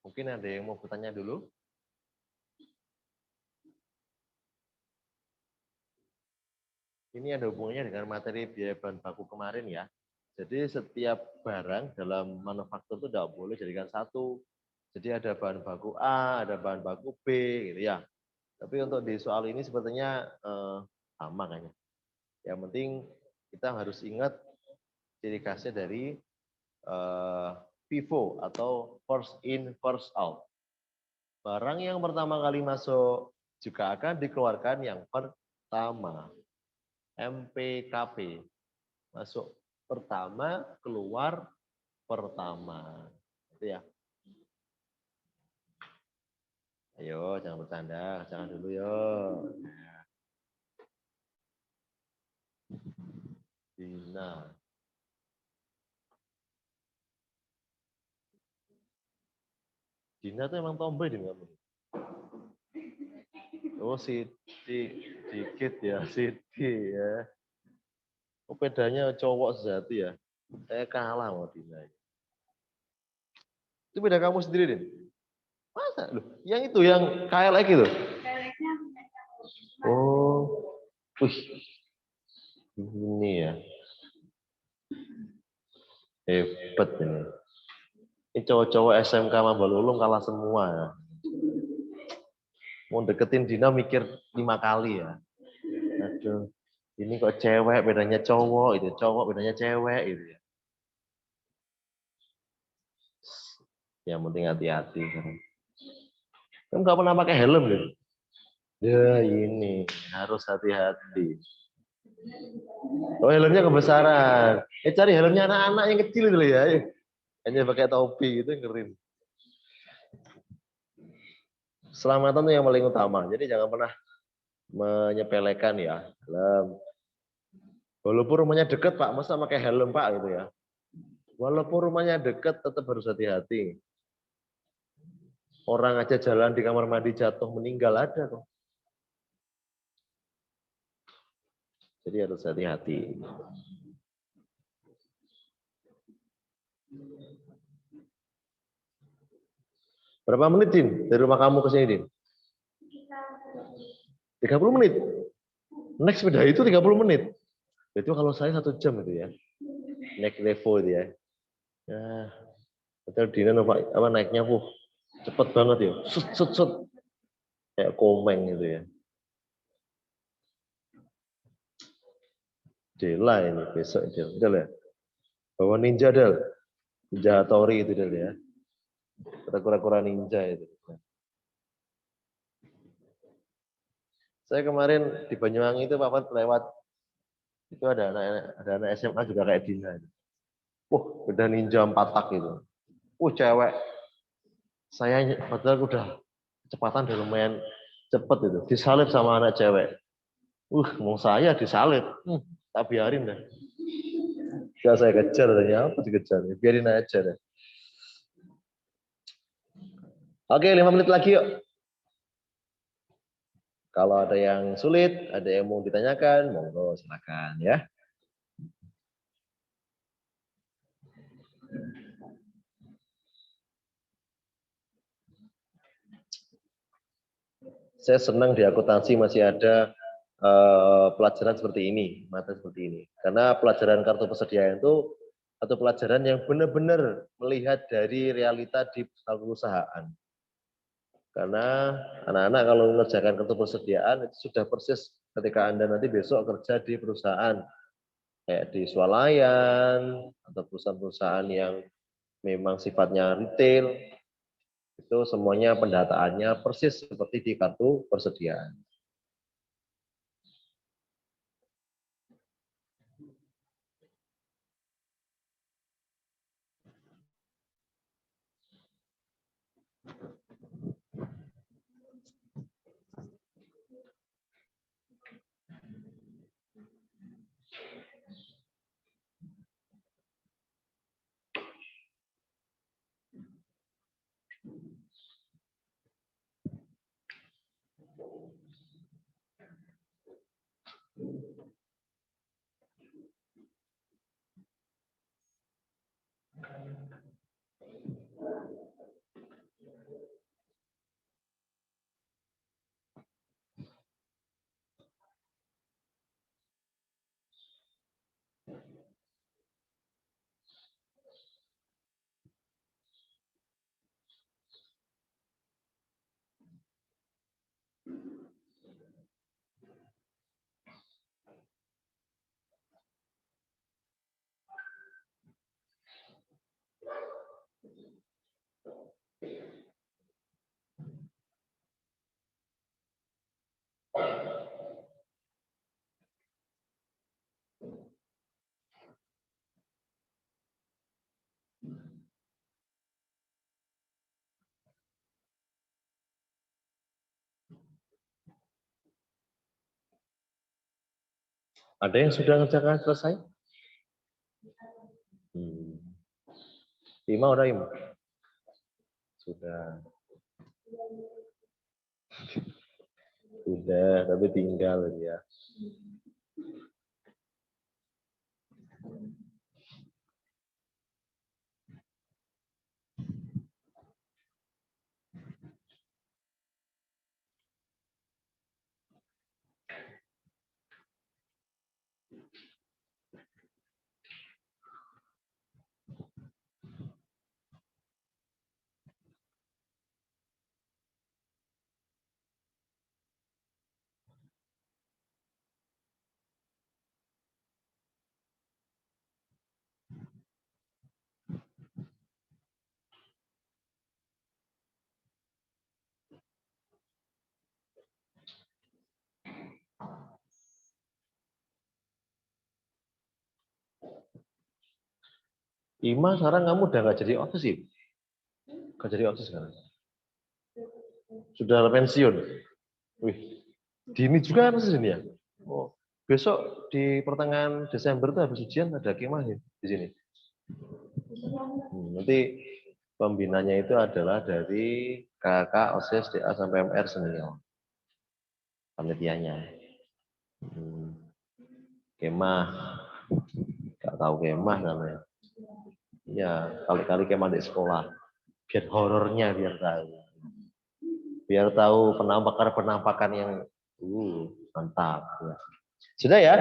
Mungkin ada yang mau bertanya dulu? Ini ada hubungannya dengan materi biaya bahan baku kemarin ya. Jadi setiap barang dalam manufaktur itu tidak boleh jadikan satu. Jadi ada bahan baku A, ada bahan baku B, gitu ya. Tapi untuk di soal ini sepertinya sama kayaknya. Yang penting kita harus ingat ciri khasnya dari FIFO atau first in, first out. Barang yang pertama kali masuk juga akan dikeluarkan yang pertama. MPKP. Masuk pertama, keluar pertama. Itu ya. Ayo, jangan bercanda, jangan dulu yo. Dina. Dina tuh emang tomboy di kamu. Oh, dikit ya, Siti ya. Oh, bedanya cowok sejati ya. Saya kalah sama Dina. Itu beda kamu sendiri, Din. Masa? Loh, yang itu, yang KLX itu? Oh, wih. Ini ya. Hebat ini. Ini cowok-cowok SMK Mambal Ulung kalah semua ya. Mau deketin Dina mikir 5 kali ya. Aduh, ini kok cewek bedanya cowok itu, cowok bedanya cewek itu ya. Yang penting hati-hati. Kan nggak pernah pakai helm gitu. Ya ini harus hati-hati. Oh helmnya kebesaran. Cari helmnya anak-anak yang kecil itu ya. Hanya pakai topi gitu keren. Keselamatan itu yang paling utama. Jadi jangan pernah menyepelekan ya helm. Walaupun rumahnya dekat Pak, masa pakai helm Pak gitu ya. Walaupun rumahnya dekat tetap harus hati-hati. Orang aja jalan di kamar mandi jatuh meninggal ada tuh. Jadi harus hati-hati. Berapa menit, Din? Dari rumah kamu ke sini, Din? 30 menit. Naik sepeda itu 30 menit. Itu kalau saya 1 jam itu ya. Naik Levo itu ya. Ya, betul Dina apa naiknya cepet banget ya. Sut. Kayak komeng gitu ya. Dela ini besok Del ya. Bawa ninja Del. Ninja Hattori itu Del ya. Kura-kura ninja itu. Saya kemarin di Banyuwangi itu Pak lewat itu ada anak SMA juga kayak Dina. Udah ninja 4 tak itu. Cewek. Saya padahal udah kecepatan udah lumayan cepet itu. Disalip sama anak cewek. Mau saya disalip. Tak biarin deh. Gak saya kejar, apa dikejar? Biarin aja deh. Oke, 5 menit lagi yuk. Kalau ada yang sulit, ada yang mau ditanyakan, monggo silakan ya. Saya senang di akuntansi masih ada pelajaran seperti ini, materi seperti ini. Karena pelajaran kartu persediaan itu atau pelajaran yang benar-benar melihat dari realita di perusahaan. Karena anak-anak kalau mengerjakan kartu persediaan itu sudah persis ketika Anda nanti besok kerja di perusahaan. Kayak di swalayan atau perusahaan-perusahaan yang memang sifatnya retail, itu semuanya pendataannya persis seperti di kartu persediaan. Ada yang sudah ngerjakan selesai? Ima udah Ima? Sudah. Sudah, tapi tinggal ya. Ima, sekarang kamu udah nggak jadi OSIS sih? Nggak jadi OSIS sekarang? Sudah pensiun? Wih, dini juga OSIS ini ya? Oh, besok di pertengahan Desember tuh habis ujian ada kemah ya di sini. Nanti pembinanya itu adalah dari kakak OSIS DA sampai MR senior. Panitianya. Kemah. Gak tahu kemah namanya. Ya, kali-kali kemah di sekolah. Biar horornya biar tahu. Biar tahu penampakan-penampakan yang mantap. Ya. Sudah ya?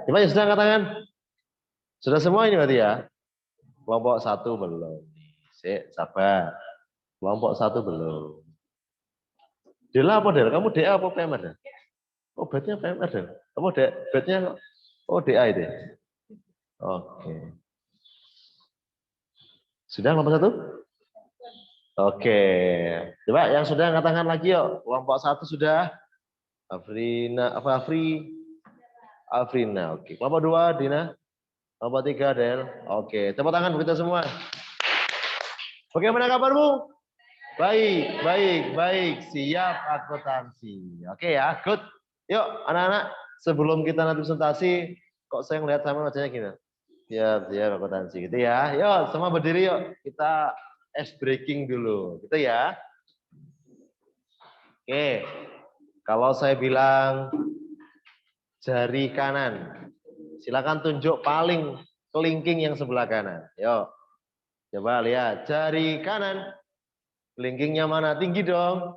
Coba sudah angkat tangan. Sudah semua ini berarti ya? Kelompok 1 belum. Sik, sabar. Kelompok 1 belum. Dela apa Del? Kamu DA apa PMR? Del? Oh, bednya PMR Del. Kamu bednya DA itu. Oke. Sudah kelompok 1? Oke. Coba yang sudah angkat tangan lagi yuk. Kelompok 1 sudah. Afrina, apa Afrina. Oke. Kelompok 2 Dina. Kelompok 3 Del. Oke. Tepuk tangan kita semua. Bagaimana kabarmu? Baik. Siap akuntansi. Oke ya, good. Yuk anak-anak, sebelum kita nanti presentasi, kok saya ngeliat sama wajahnya gini? Siap akuntansi gitu ya. Yuk, semua berdiri yuk. Kita ice breaking dulu, gitu ya. Oke, kalau saya bilang jari kanan, silakan tunjuk paling kelingking yang sebelah kanan. Yuk, coba lihat jari kanan. Kelingkingnya mana? Tinggi dong.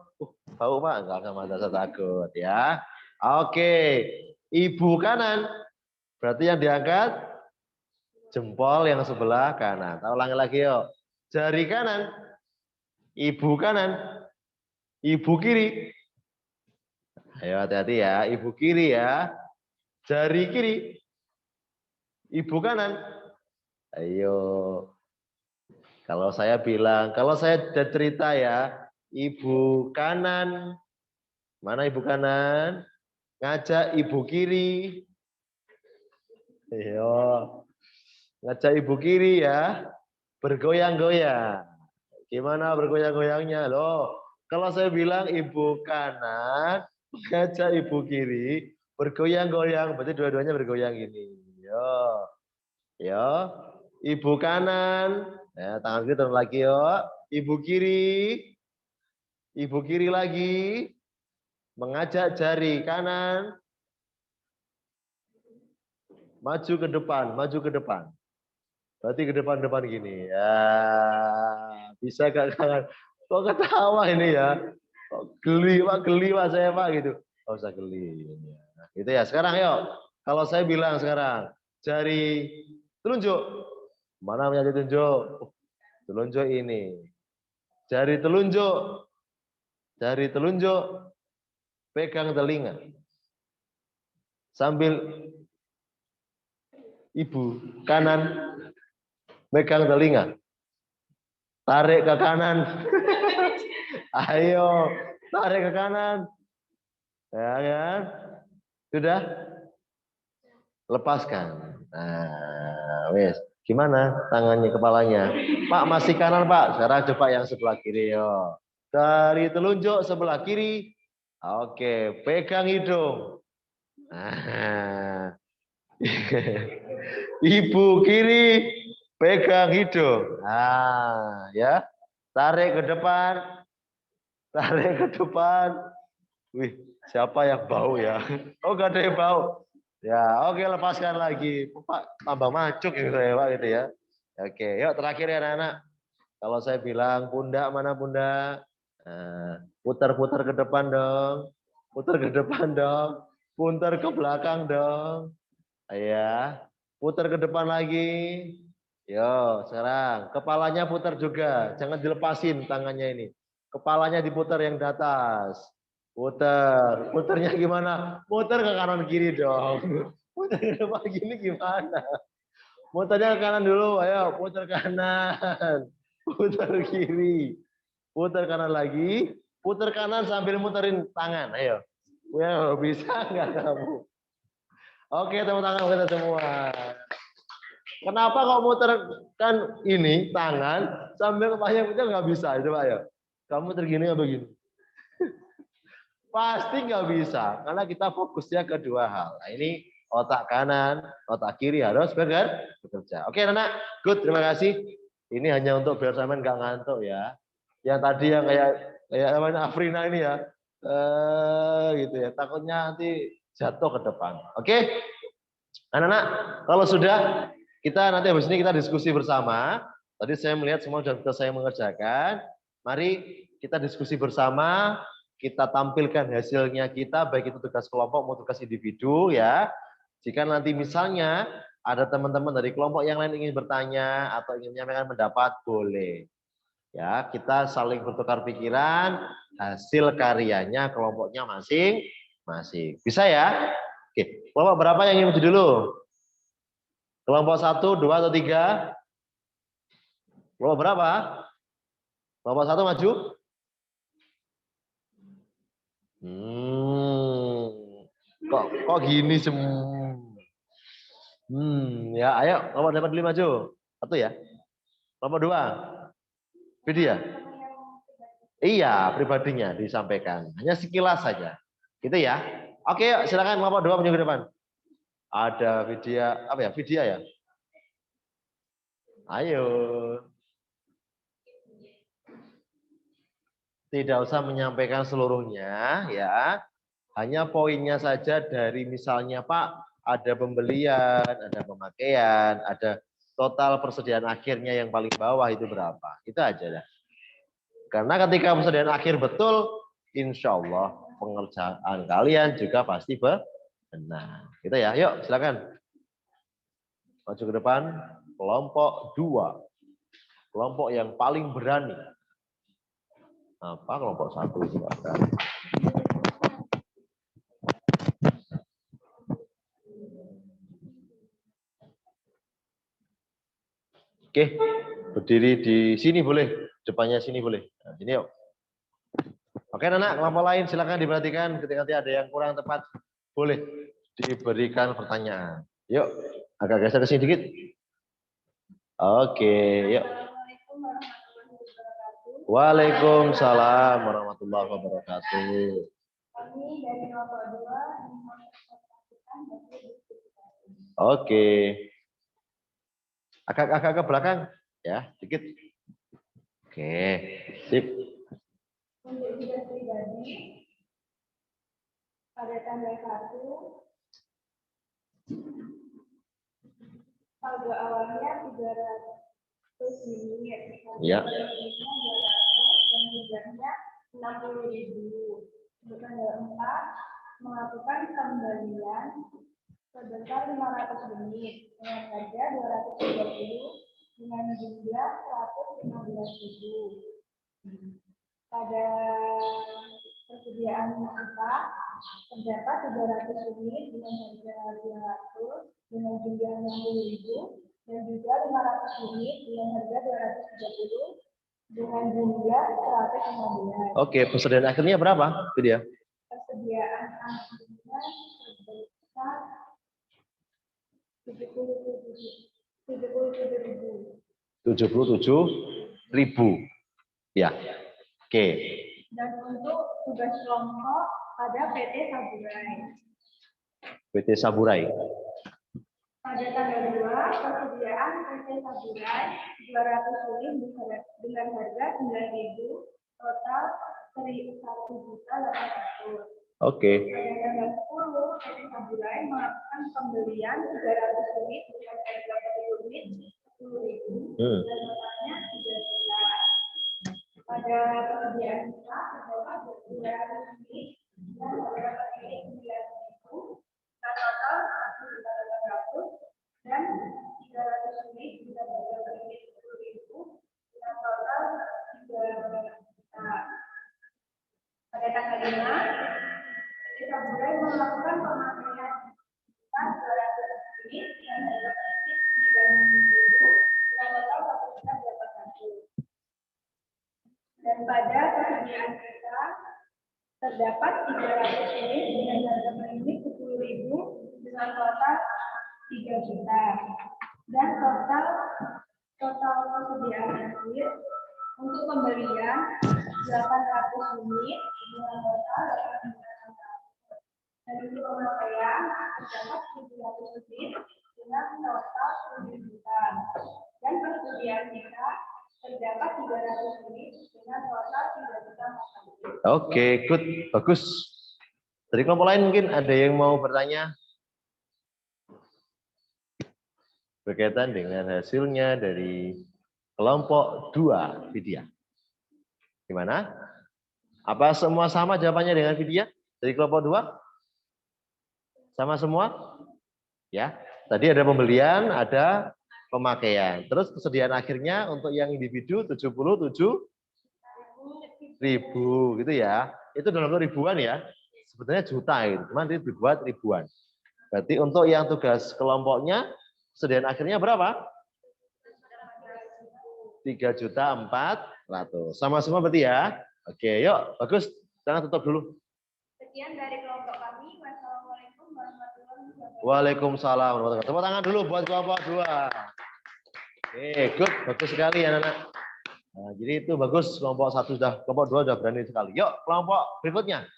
Bau Pak? Enggak masa takut ya. Oke. Ibu kanan. Berarti yang diangkat jempol yang sebelah kanan. Kita ulangi lagi yuk. Jari kanan. Ibu kanan. Ibu kiri. Ayo hati-hati ya. Ibu kiri ya. Jari kiri. Ibu kanan. Ayo. Kalau saya bilang, kalau saya ada cerita ya, ibu kanan, mana ibu kanan? Ngajak ibu kiri. Ayo. Ngajak ibu kiri ya. Bergoyang-goyang. Gimana bergoyang-goyangnya? Loh, kalau saya bilang ibu kanan, ngajak ibu kiri, bergoyang-goyang. Berarti dua-duanya bergoyang gini. Yo. Ibu kanan. Ya, tangan kiri turun lagi yuk. Ibu kiri. Ibu kiri lagi. Mengajak jari kanan. Maju ke depan. Berarti ke depan gini. Ya, bisa gak kangen? Kok ketawa ini ya? Kok geli Pak saya Pak gitu. Gak usah geli. Gitu ya. Sekarang yuk. Kalau saya bilang sekarang, jari telunjuk. Mana punya jari telunjuk? Telunjuk ini. Jari telunjuk. Pegang telinga. Sambil ibu kanan pegang telinga. Tarik ke kanan. Ayo, tarik ke kanan. Ya kan? Sudah? Lepaskan. Nah, wes. Gimana tangannya, kepalanya? Pak, masih kanan, Pak. Sekarang coba yang sebelah kiri, yo. Dari telunjuk sebelah kiri. Oke, pegang hidung. Nah. Ibu kiri pegang hidung. Nah, ya. Tarik ke depan. Wih, siapa yang bau ya? Oh, gak ada yang bau. Ya, oke, lepaskan lagi. Pak, tambah macuk gitu ya, Pak, gitu ya. Oke, yuk terakhir ya anak-anak. Kalau saya bilang pundak, mana pundak? Nah, putar-putar ke depan dong. Putar ke depan dong. Putar ke belakang dong. Ya, putar ke depan lagi. Yo, sekarang kepalanya putar juga. Jangan dilepasin tangannya ini. Kepalanya diputar yang di atas. Putarnya gimana? Putar ke kanan kiri dong. Putar ke depan gini gimana? Putarnya ke kanan dulu, ayo putar kanan. Putar kiri. Putar kanan lagi. Putar kanan sambil muterin tangan, ayo. Wow, bisa nggak kamu? Oke, tepuk tangan kita semua. Kenapa kok muterkan ini tangan sambil kepala pecah nggak bisa? Coba ya. Kamu tergini apa begini? Pasti nggak bisa, karena kita fokusnya ke dua hal. Nah, ini otak kanan, otak kiri harus bekerja. Oke, Nana, good, terima kasih. Ini hanya untuk biar sampean nggak ngantuk ya. Yang tadi yang kayak namanya Afrina ini ya, gitu ya. Takutnya nanti jatuh ke depan. Oke, anak-anak, kalau sudah kita nanti habis ini kita diskusi bersama. Tadi saya melihat semua sudah saya mengerjakan. Mari kita diskusi bersama. Kita tampilkan hasilnya kita, baik itu tugas kelompok maupun tugas individu ya. Jika nanti misalnya ada teman-teman dari kelompok yang lain ingin bertanya atau ingin menyampaikan pendapat, boleh. Ya, kita saling bertukar pikiran, hasil karyanya kelompoknya masing-masing. Bisa ya? Oke, kelompok berapa yang ingin maju dulu? Kelompok 1, 2, atau 3? Kelompok berapa? Kelompok 1 maju? Kok gini ya ayo kelompok dapat 5 maju. 1 ya. Kelompok 2. Video ya? Iya, pribadinya disampaikan. Hanya sekilas saja. Gitu ya. Oke, yuk, silakan kelompok 2 maju ke depan. Ada video apa ya? Video ya? Ayo. Tidak usah menyampaikan seluruhnya ya. Hanya poinnya saja dari misalnya Pak, ada pembelian, ada pemakaian, ada total persediaan akhirnya yang paling bawah itu berapa. Itu aja dah. Karena ketika persediaan akhir betul, insya Allah pengerjaan kalian juga pasti benar. Gitu ya. Yuk silakan. Maju ke depan. Kelompok 2. Kelompok yang paling berani. Apa kelompok 1 itu Pak? Oke, berdiri di sini boleh, depannya sini boleh. Nah, sini yuk. Oke, anak kelompok lain silakan diperhatikan. Ketika nanti ada yang kurang tepat, boleh diberikan pertanyaan. Yuk, agak geser ke sini dikit. Oke, yuk. Waalaikumsalam warahmatullahi wabarakatuh. Kami dari kelompok 2 ingin mempresentasikan hasil diskusi. Oke. Agak ke belakang ya, dikit. Oke, sip. Untuk tugas pribadi pada tanggal 1, saldo awalnya 300 unit, Ya. Harganya 200 dan harganya 60.000. Untuk tanggal 4 melakukan pembelian sebesar 500 unit dengan harga 230 dengan jumlah 115.000. Pada persediaan kita terdapat 300 unit dengan harga 200 dengan jumlah 60.000 dan juga 500 unit dengan harga 230 dengan jumlah 115. Oke, persediaan akhirnya berapa? Itu dia. Persediaan akhirnya sebesar 77.000. Ya. Oke. Dan untuk tugas kelompok pada PT Saburai. PT Saburai. Pada tanggal 2, persediaan PT Saburai 200 unit dengan harga 9.000, total 1.800.000. Oke. Pada tanggal 10, PT Saburai melakukan pembelian 300 unit dengan harga per unit 10.000 dan totalnya 3 juta. Pada persediaan kita terdapat 200 unit dan harga per unit 9.000 dan total 1.800 dan 300 unit dengan harga per unit 10.000 dan total 3 juta. Pada tanggal 5, PT Saburai melakukan pemakaian 200 unit dan harga per unit 9.000 dan total 1.800. Dan pada persediaan kita terdapat 300 unit dengan harga per unit 10.000 dengan total 3 juta. dan total persediaan air untuk pembelian 800 unit dengan total 800. Dan untuk pemakaian terdapat 700 unit dengan total 7 juta. Dan persediaan kita terdapat 300 unit dengan total 3 juta. Oke, good, bagus. Dari kelompok lain mungkin ada yang mau bertanya berkaitan dengan hasilnya dari kelompok 2 Vidya. Gimana? Apa semua sama jawabannya dengan Vidya dari kelompok 2? Sama semua? Ya. Tadi ada pembelian, ada pemakaian. Terus persediaan akhirnya untuk yang individu 77.000 gitu ya. Itu dalam bentuk ribuan ya. Sebetulnya juta itu, cuman dibuat ribuan. Berarti untuk yang tugas kelompoknya persediaan akhirnya berapa? 3.400.000. Sama semua berarti ya. Oke, yuk, bagus. Jangan tutup dulu. Sekian dari kelompok kami. Wassalamualaikum warahmatullahi wabarakatuh. Waalaikumsalam warahmatullahi wabarakatuh. Tepuk tangan dulu buat kelompok 2. Oke, good. Bagus sekali ya, anak-anak. Nah, jadi itu bagus, kelompok 1 sudah, kelompok 2 sudah berani sekali. Yuk, kelompok berikutnya.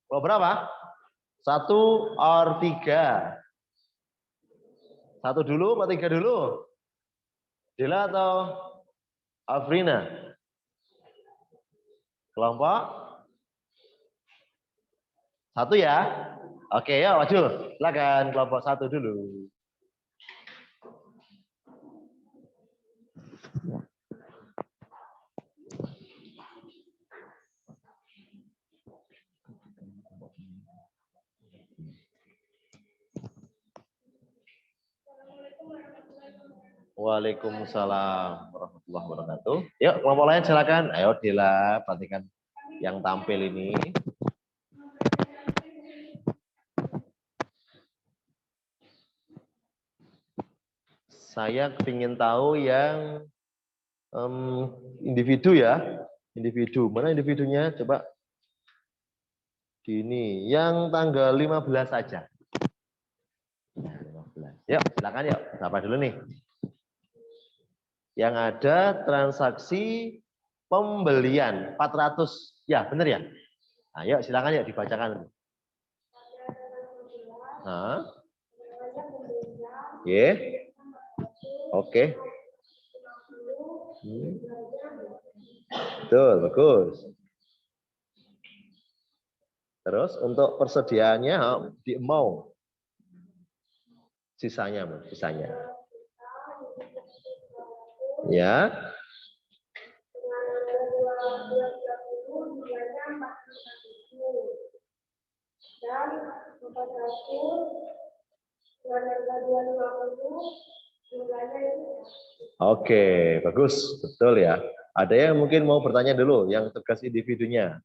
Kelompok berapa? 1 or 3. 1 dulu, atau 3 dulu? Dila atau Afrina? Kelompok 1 ya? Oke, yuk maju. Silakan kelompok 1 dulu. Waalaikumsalam warahmatullahi wabarakatuh. Yuk, kelompok lain silakan. Ayo Dila, perhatikan yang tampil ini. Saya ingin tahu yang individu ya. Individu. Mana individunya? Coba. Ini yang tanggal 15 saja. 15. Yuk, silakan yuk. Siapa dulu nih? Yang ada transaksi pembelian 400. Ya, benar ya? Ayo silakan yuk dibacakan. Nah. Yeah. Oke. Betul, bagus. Terus untuk persediaannya di mau sisanya. Ya. Oke, bagus, betul ya. Ada yang mungkin mau bertanya dulu, yang tugas individunya.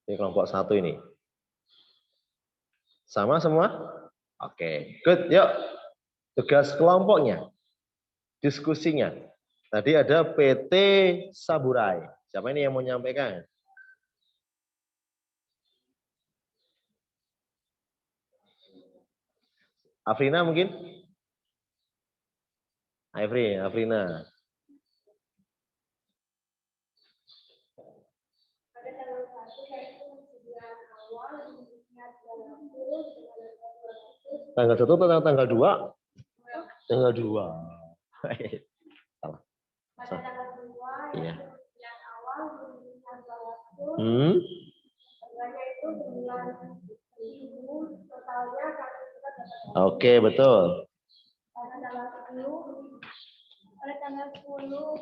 Ini kelompok 1 ini. Sama semua? Oke, good. Yuk, tugas kelompoknya, diskusinya. Tadi ada PT Saburai. Siapa ini yang mau menyampaikan? Afrina mungkin? Afrina. Tanggal 1 atau tanggal 2? Tanggal 2. Salah. Pada tanggal 2 Iya. yang awal harganya itu 9.000, totalnya 1.000. Oke, betul. Pada tanggal 10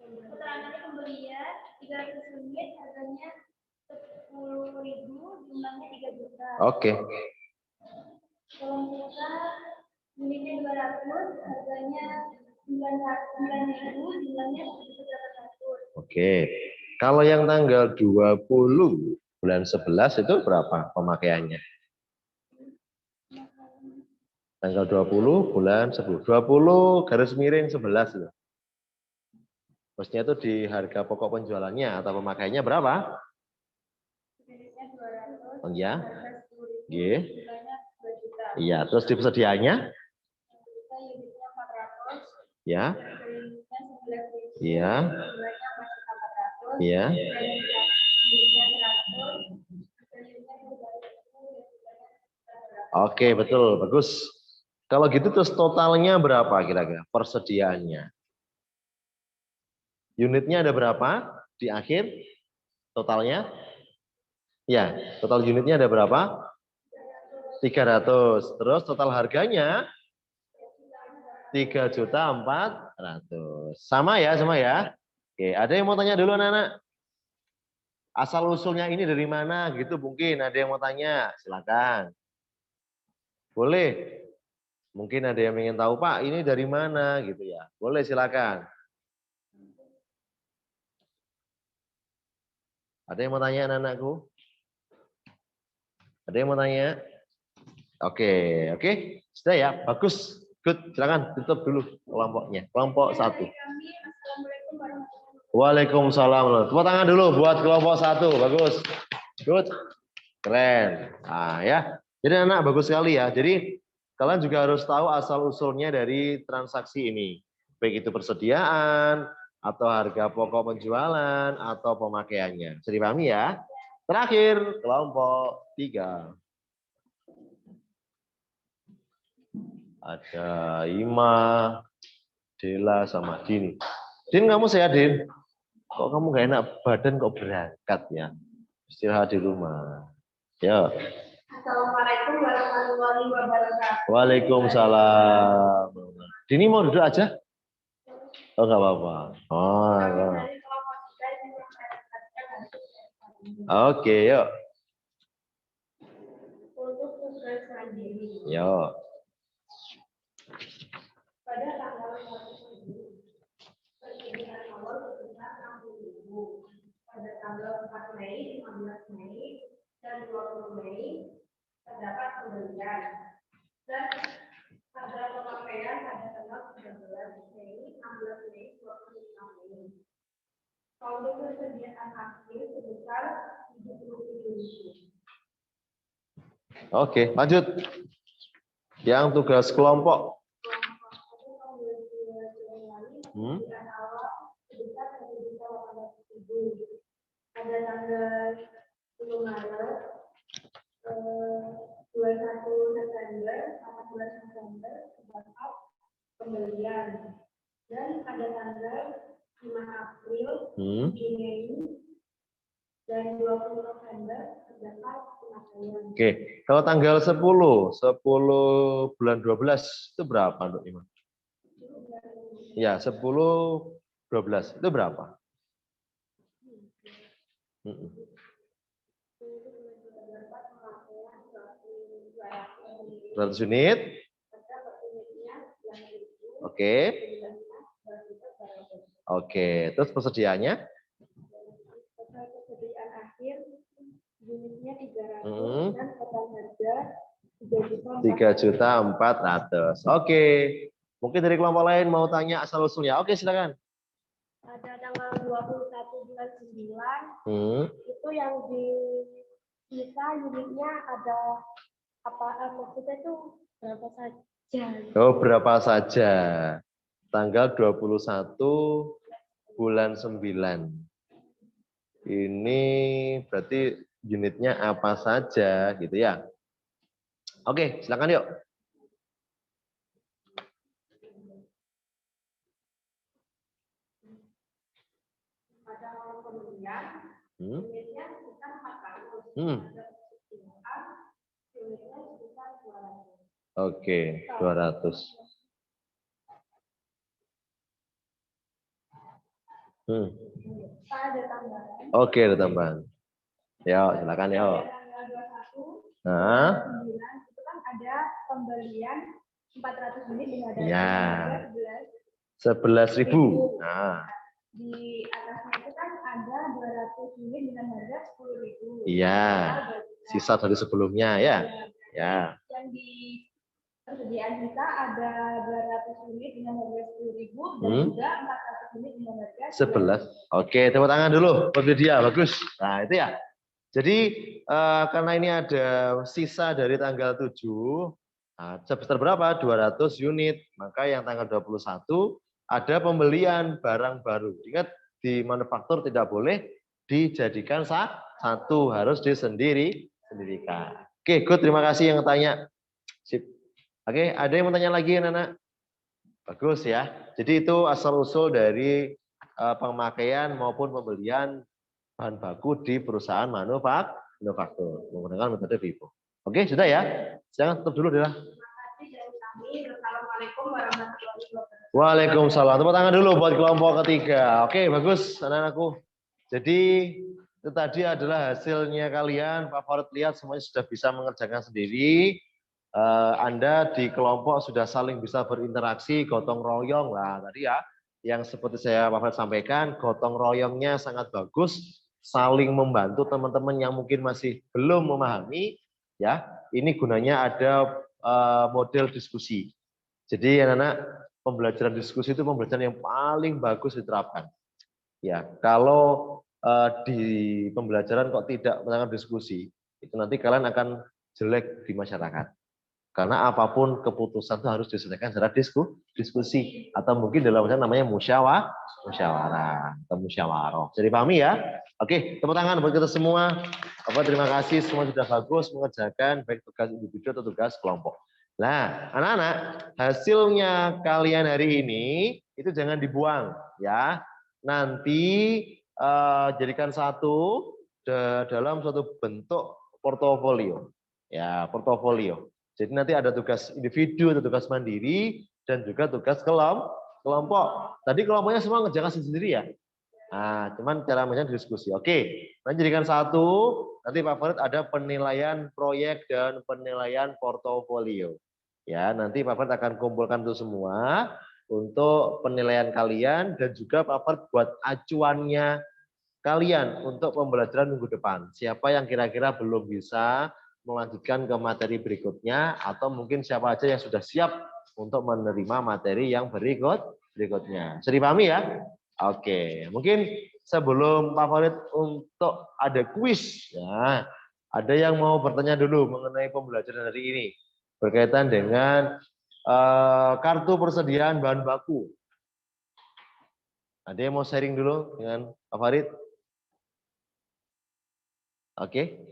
keterangan pembelian 300 unit harganya 10.000, jumlahnya 3 juta. Oke. Tolong kita unitnya 200, harganya 9.000, jumlahnya 1.800. Oke. Kalau yang tanggal 20 bulan 11 itu berapa pemakaiannya? Tanggal 20 bulan 10. 20 garis miring 11 itu. Maksudnya itu di harga pokok penjualannya atau pemakaiannya berapa? Unitnya 200. Oh ya. Harga 10.000, Nggih. jumlahnya Iya, terus di persediaannya? Kita unitnya 400. Ya. Unitnya 11.000. Iya. Nilainya masih 400. Iya. Unitnya 100. Unitnya 3.000. Oke, betul, bagus. Kalau gitu terus totalnya berapa kira-kira persediaannya? Unitnya ada berapa di akhir totalnya? Ya, total unitnya ada berapa? 300. Terus total harganya 3.400.000. Sama ya, semua ya? Oke, ada yang mau tanya dulu anak-anak? Asal usulnya ini dari mana gitu mungkin ada yang mau tanya, silakan. Boleh. Mungkin ada yang ingin tahu, Pak, ini dari mana gitu ya. Boleh silakan. Ada yang mau tanya anak-anakku? Ada yang mau tanya? Oke, oke. Sudah ya, bagus. Good, silakan tutup dulu kelompoknya. Kelompok 1. Assalamualaikum warahmatullahi wabarakatuh. Waalaikumsalam. Tepuk tangan dulu buat kelompok 1. Bagus. Good. Keren. Nah, ya. Jadi anak bagus sekali ya. Jadi kalian juga harus tahu asal-usulnya dari transaksi ini. Baik itu persediaan, atau harga pokok penjualan, atau pemakaiannya. Bisa dipahami ya? Terakhir, kelompok 3. Ada Ima, Dela, sama Din. Din, kamu sehat, Din? Kok kamu gak enak badan kok berangkat ya? Istirahat di rumah. Ya. Assalamualaikum warahmatullahi wabarakatuh. Waalaikumsalam. Dini mau duduk aja? Oh, nggak apa-apa. Oh, ya. Oke, yuk. Untuk tugas mandiri. Yuk. Pada tanggal 1 Juli, perkiraan awal sebesar 60.000. Pada tanggal 4 Mei, 15 Mei, dan 20 Mei terdapat pembelian. Dan ada pemakaian pada tanggal 13 Mei, 16 Mei, 25 Mei. Saldo persediaan akhir sebesar 77.000. Oke, lanjut. Yang tugas kelompok. Ada tanggal 10 Maret, 21 September, 14 November terdapat pembelian. Dan pada tanggal 5 April, 7 Mei, dan 20 November terdapat pemakaian. Oke, kalau tanggal 10 bulan 12 itu berapa untuk Iman? Ya, 10/12 itu berapa? 100 unit. Oke. Oke, terus persediaannya? Persediaan akhir unitnya 300 dan total harga 3.400.000. Oke. Mungkin dari kelompok lain mau tanya asal usulnya. Oke, silakan. Pada tanggal 21 bulan 9 itu yang di kita unitnya ada apa maksudnya itu berapa saja? Oh, berapa saja? Tanggal 21 bulan 9. Ini berarti unitnya apa saja gitu ya. Oke, silakan yuk. Pada awal pembelian, unitnya sekitar 400. Unitnya sekitar 200. Oke, 200. Ada tambahan. Oke, ada tambahan. Ya, silakan ya. Tanggal 21. Nah. 9 itu kan ada pembelian 400 unit dengan harga 11.000. 11.000. Nah. Di atasnya itu kan ada 200 unit dengan harga 10.000. Iya. Sisa dari sebelumnya ya. Ya. Yang di persediaan kita ada 200 unit dengan harga 10.000 dan juga 400 unit dengan harga 11. Oke, tepuk tangan dulu buat dia, bagus. Nah, itu ya. Jadi karena ini ada sisa dari tanggal 7, Nah, sebesar berapa? 200 unit. Maka yang tanggal 21 ada pembelian barang baru. Ingat, di manufaktur tidak boleh dijadikan satu, harus disendirikan. Oke, good. Terima kasih yang tanya. Sip. Oke, ada yang mau tanya lagi, anak-anak? Bagus ya. Jadi itu asal-usul dari pemakaian maupun pembelian bahan baku di perusahaan manufaktur menggunakan metode FIFO. Oke, sudah ya. Jangan tutup dulu deh. Assalamualaikum warahmatullahi wabarakatuh. Waalaikumsalam. Tepuk tangan dulu buat kelompok ketiga. Oke, bagus anak-anakku. Jadi itu tadi adalah hasilnya kalian. Pak Farid lihat semuanya sudah bisa mengerjakan sendiri. Anda di kelompok sudah saling bisa berinteraksi, gotong royong lah tadi ya. Yang seperti saya Pak Farid sampaikan, gotong royongnya sangat bagus, saling membantu teman-teman yang mungkin masih belum memahami. Ya, ini gunanya ada model diskusi. Jadi anak-anak, pembelajaran diskusi itu pembelajaran yang paling bagus diterapkan. Ya, kalau di pembelajaran kok tidak melakukan diskusi, itu nanti kalian akan jelek di masyarakat. Karena apapun keputusan itu harus diselesaikan secara diskusi atau mungkin dalam bahasa namanya musyawarah atau musyawarah. Jadi pahami ya? Oke, tepuk tangan buat kita semua. Terima kasih semua sudah bagus mengerjakan baik tugas individu atau tugas kelompok. Nah, anak-anak, hasilnya kalian hari ini itu jangan dibuang ya. Nanti jadikan satu dalam suatu bentuk portofolio. Ya, portofolio. Jadi nanti ada tugas individu, ada tugas mandiri, dan juga tugas kelompok. Tadi kelompoknya semua ngerjakan sendiri ya. Nah, cuman cara macam diskusi. Oke, nanti jadikan satu. Nanti Pak Farid ada penilaian proyek dan penilaian portofolio. Ya, nanti Pak Farid akan kumpulkan itu semua untuk penilaian kalian dan juga Pak Farid buat acuannya kalian untuk pembelajaran minggu depan. Siapa yang kira-kira belum bisa melanjutkan ke materi berikutnya atau mungkin siapa aja yang sudah siap untuk menerima materi yang berikutnya. Sudah dipahami ya? Oke, mungkin sebelum Pak Farid untuk ada kuis ya. Ada yang mau bertanya dulu mengenai pembelajaran hari ini berkaitan dengan kartu persediaan bahan baku. Ada yang mau sharing dulu dengan Pak Farid? Oke.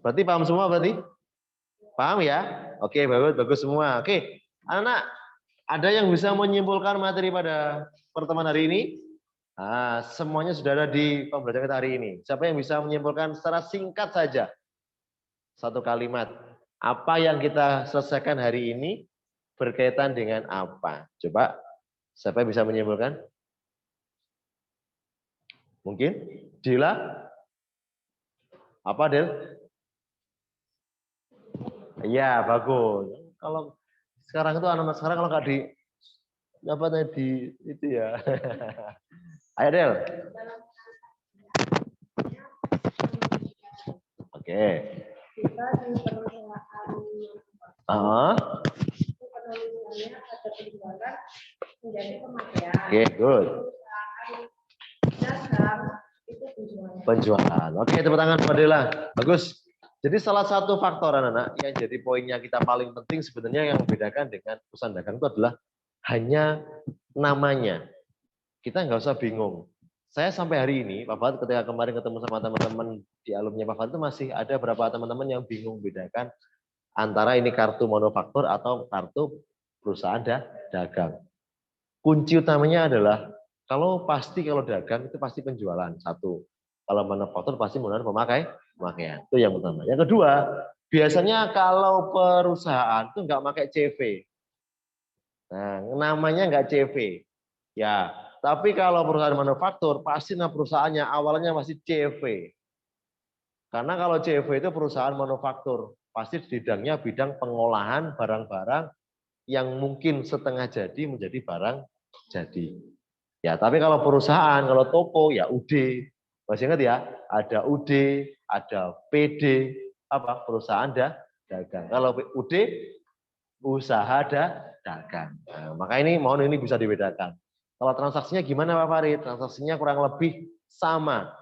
Berarti paham semua berarti? Paham ya? Oke, bagus semua. Oke, anak-anak, ada yang bisa menyimpulkan materi pada pertemuan hari ini? Nah, semuanya sudah ada di pembelajaran kita hari ini. Siapa yang bisa menyimpulkan secara singkat saja? Satu kalimat. Apa yang kita selesaikan hari ini berkaitan dengan apa? Coba, siapa yang bisa menyimpulkan? Mungkin? Dila? Apa, Del? Iya, bagus. Kalau sekarang itu anak-anak sekarang kalau nggak di apa tadi itu ya. Ayo Del. Oke. Kita di perusahaan penulisannya ada penjualan menjadi pemakaian. Oke, good. Dagang itu Penjualan. Oke, tepuk tangan buat Dela. Bagus. Jadi salah satu faktor anak-anak yang jadi poinnya kita paling penting sebenarnya yang membedakan dengan perusahaan dagang itu adalah hanya namanya. Kita nggak usah bingung. Saya sampai hari ini, Pak Fahad ketika kemarin ketemu sama teman-teman di alumni Pak Fahad itu masih ada beberapa teman-teman yang bingung bedakan antara ini kartu manufaktur atau kartu perusahaan dagang. Kunci utamanya adalah kalau dagang itu pasti penjualan satu. Kalau manufaktur pasti menggunakan pemakaian. Itu yang pertama. Yang kedua, biasanya kalau perusahaan itu nggak pakai CV. Nah, namanya nggak CV. Ya, tapi kalau perusahaan manufaktur pasti perusahaannya awalnya masih CV. Karena kalau CV itu perusahaan manufaktur, pasti bidangnya bidang pengolahan barang-barang yang mungkin setengah jadi menjadi barang jadi. Ya, tapi kalau perusahaan, kalau toko ya UD. Masih ingat ya? Ada UD, ada PD, perusahaan dagang. Kalau UD usaha dagang. Nah, maka ini mohon ini bisa dibedakan. Kalau transaksinya gimana Pak Farid? Transaksinya kurang lebih sama.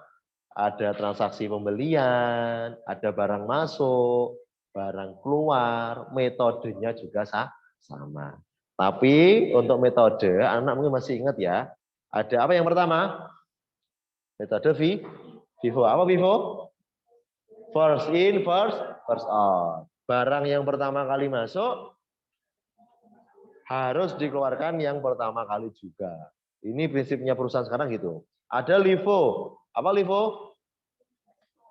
Ada transaksi pembelian, ada barang masuk, barang keluar, metodenya juga sama. Tapi untuk metode, anak mungkin masih ingat ya, ada apa yang pertama? Metode FIFO. Apa FIFO? First in, first out. Barang yang pertama kali masuk, harus dikeluarkan yang pertama kali juga. Ini prinsipnya perusahaan sekarang gitu. Ada LIFO. Apa LIFO?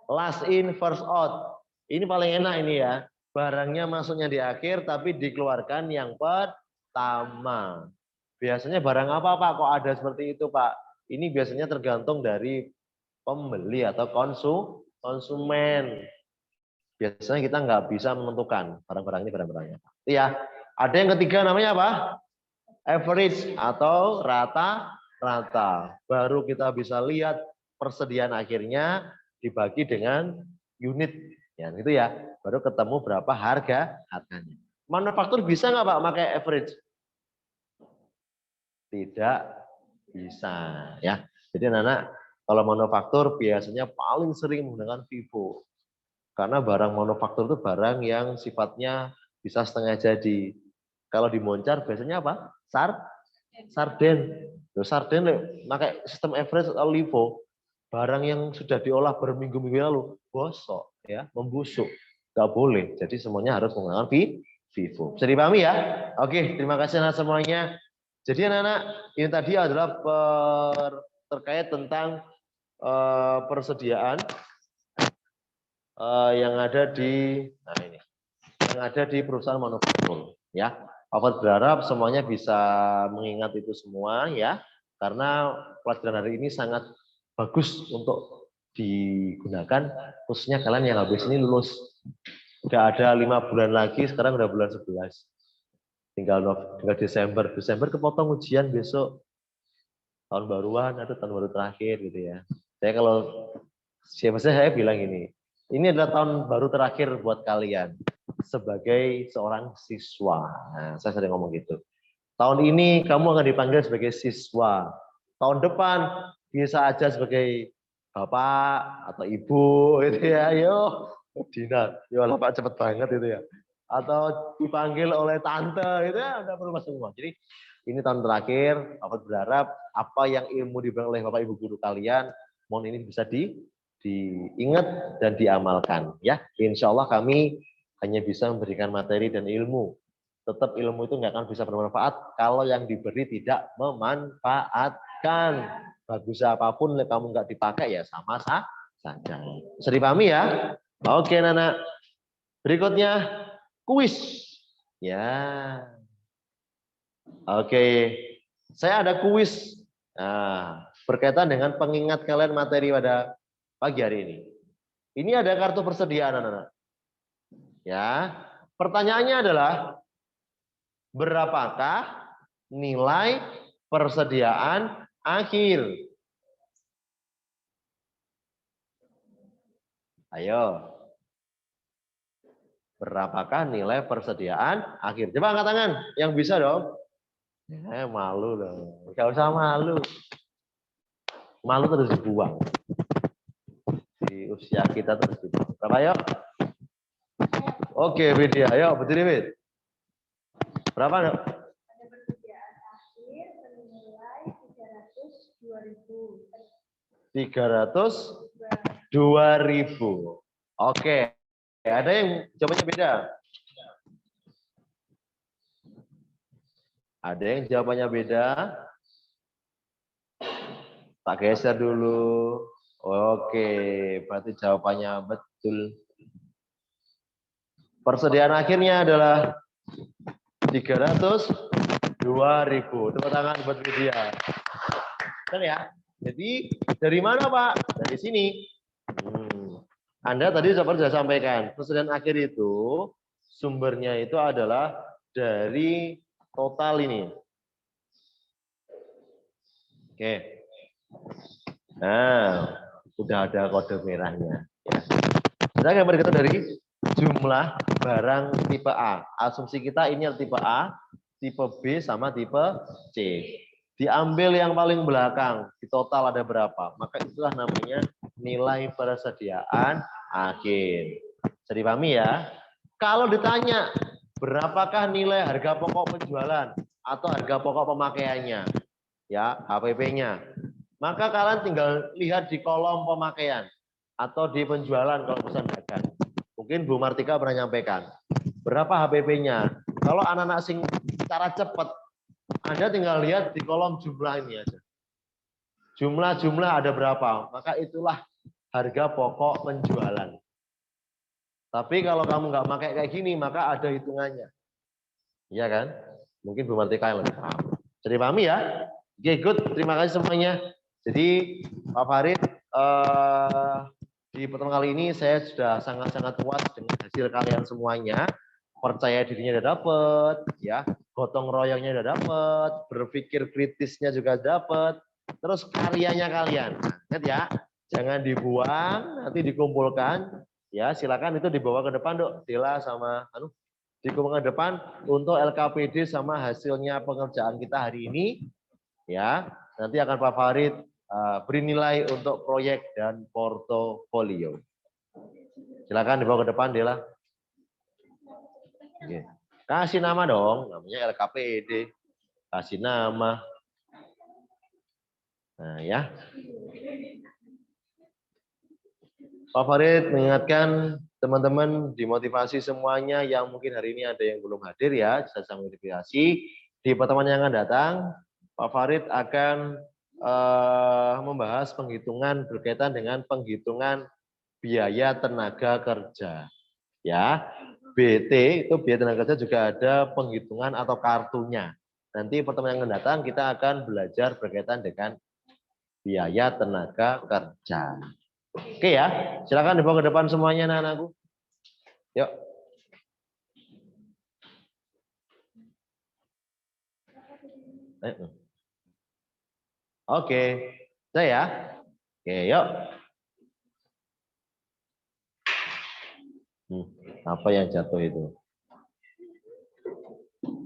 Last in, first out. Ini paling enak ini ya. Barangnya masuknya di akhir tapi dikeluarkan yang pertama. Biasanya barang apa Pak? Kok ada seperti itu Pak? Ini biasanya tergantung dari pembeli atau konsumen. Biasanya kita nggak bisa menentukan barang-barang ini barang-barangnya. Iya. Ada yang ketiga namanya apa? Average atau rata-rata. Baru kita bisa lihat persediaan akhirnya dibagi dengan unit. Ya, gitu ya. Baru ketemu berapa harganya. Manufaktur bisa nggak Pak pakai average? Tidak bisa ya. Jadi anak-anak kalau manufaktur biasanya paling sering menggunakan FIFO. Karena barang manufaktur itu barang yang sifatnya bisa setengah jadi. Kalau dimoncar biasanya apa? Sarden. Sarden pakai sistem average atau LIFO. Barang yang sudah diolah berminggu-minggu lalu bosok ya, membusuk. Nggak boleh. Jadi semuanya harus menggunakan FIFO. Bisa dipahami ya? Oke, terima kasih anak semuanya. Jadi anak-anak ini tadi adalah terkait tentang persediaan yang ada di perusahaan manufaktur ya. Papa berharap semuanya bisa mengingat itu semua ya, karena pelajaran hari ini sangat bagus untuk digunakan, khususnya kalian yang habis ini lulus. Udah ada 5 bulan lagi, sekarang udah bulan 11. Tinggal Desember kepotong ujian besok. Tahun baruan atau tahun baru terakhir gitu ya. Saya bilang ini adalah tahun baru terakhir buat kalian sebagai seorang siswa. Nah, saya sering ngomong gitu. Tahun ini kamu akan dipanggil sebagai siswa. Tahun depan bisa aja sebagai bapak atau ibu gitu ya. Yo, Dina, yo lah Pak cepet banget itu ya. Atau dipanggil oleh tante gitu ya, udah berubah semua. Jadi ini tahun terakhir, Bapak berharap apa yang ilmu diberikan oleh Bapak Ibu guru kalian, mohon ini bisa diingat dan diamalkan ya. Insya Allah kami hanya bisa memberikan materi dan ilmu. Tetap ilmu itu nggak akan bisa bermanfaat kalau yang diberi tidak memanfaatkan. Bagus apapun kamu nggak dipakai ya sama saja. Bisa dipahami ya? Oke Nana. Berikutnya kuis. Ya. Oke. Saya ada kuis. Nah, berkaitan dengan pengingat kalian materi pada pagi hari ini. Ini ada kartu persediaan anak-anak. Ya. Pertanyaannya adalah berapakah nilai persediaan akhir? Ayo. Berapakah nilai persediaan akhir? Coba angkat tangan. Yang bisa dong. Malu dong. Gak usah malu. Malu terus dibuang. Di usia kita terus dibuang. Berapa yuk? Oke, Widya. Ayo, berdiri, Wid. Berapa, dok? Ada persediaan akhir bernilai 302.000. 2.000. Oke. Ada yang jawabannya beda? Ada yang jawabannya beda? Tak geser dulu. Oke, berarti jawabannya betul. Persediaan akhirnya adalah 302.000. Tepuk tangan buat Widya. Betul ya? Jadi dari mana Pak? Dari sini. Anda tadi sudah sampaikan, persediaan akhir itu sumbernya itu adalah dari total ini. Oke. Nah, sudah ada kode merahnya. Kita akan berkaitan dari jumlah barang tipe A. Asumsi kita ini adalah tipe A, tipe B, sama tipe C. Diambil yang paling belakang, di total ada berapa? Maka itulah namanya nilai persediaan akhir. Bisa dipahami ya? Kalau ditanya berapakah nilai harga pokok penjualan atau harga pokok pemakaiannya, ya HPP-nya, maka kalian tinggal lihat di kolom pemakaian atau di penjualan kalau pesan dagang. Mungkin Bu Martika pernah nyampaikan berapa HPP-nya. Kalau anak-anak sing cara cepat, Anda tinggal lihat di kolom jumlah ini aja. Jumlah ada berapa, maka itulah harga pokok penjualan. Tapi kalau kamu nggak pakai kayak gini, maka ada hitungannya. Iya kan? Mungkin Bu Martika yang lebih paham. Jadi pahami ya? Oke, good. Terima kasih semuanya. Jadi Pak Farid, di pertemuan kali ini saya sudah sangat-sangat puas dengan hasil kalian semuanya. Percaya dirinya udah dapet, ya, gotong royongnya udah dapet, berpikir kritisnya juga dapet, terus karyanya kalian, ingat ya, jangan dibuang, nanti dikumpulkan, ya, silakan itu dibawa ke depan, Dok, Dela sama dikumpulkan ke depan untuk LKPD sama hasilnya pengerjaan kita hari ini, ya, nanti akan Pak Farid beri nilai untuk proyek dan portofolio. Silakan dibawa ke depan, Dela. Oke. Kasih nama dong, namanya LKPD. Kasih nama. Nah ya. Pak Farid mengingatkan teman-teman dimotivasi semuanya yang mungkin hari ini ada yang belum hadir ya, saya motivasi. Di pertemuan yang akan datang, Pak Farid akan membahas penghitungan berkaitan dengan penghitungan biaya tenaga kerja. Ya. BT itu biaya tenaga kerja juga ada penghitungan atau kartunya. Nanti pertemuan yang akan datang kita akan belajar berkaitan dengan biaya tenaga kerja. Oke ya, silakan dibawa ke depan semuanya anak-anakku. Yuk. Oke, saya. Oke, yuk. Apa yang jatuh itu?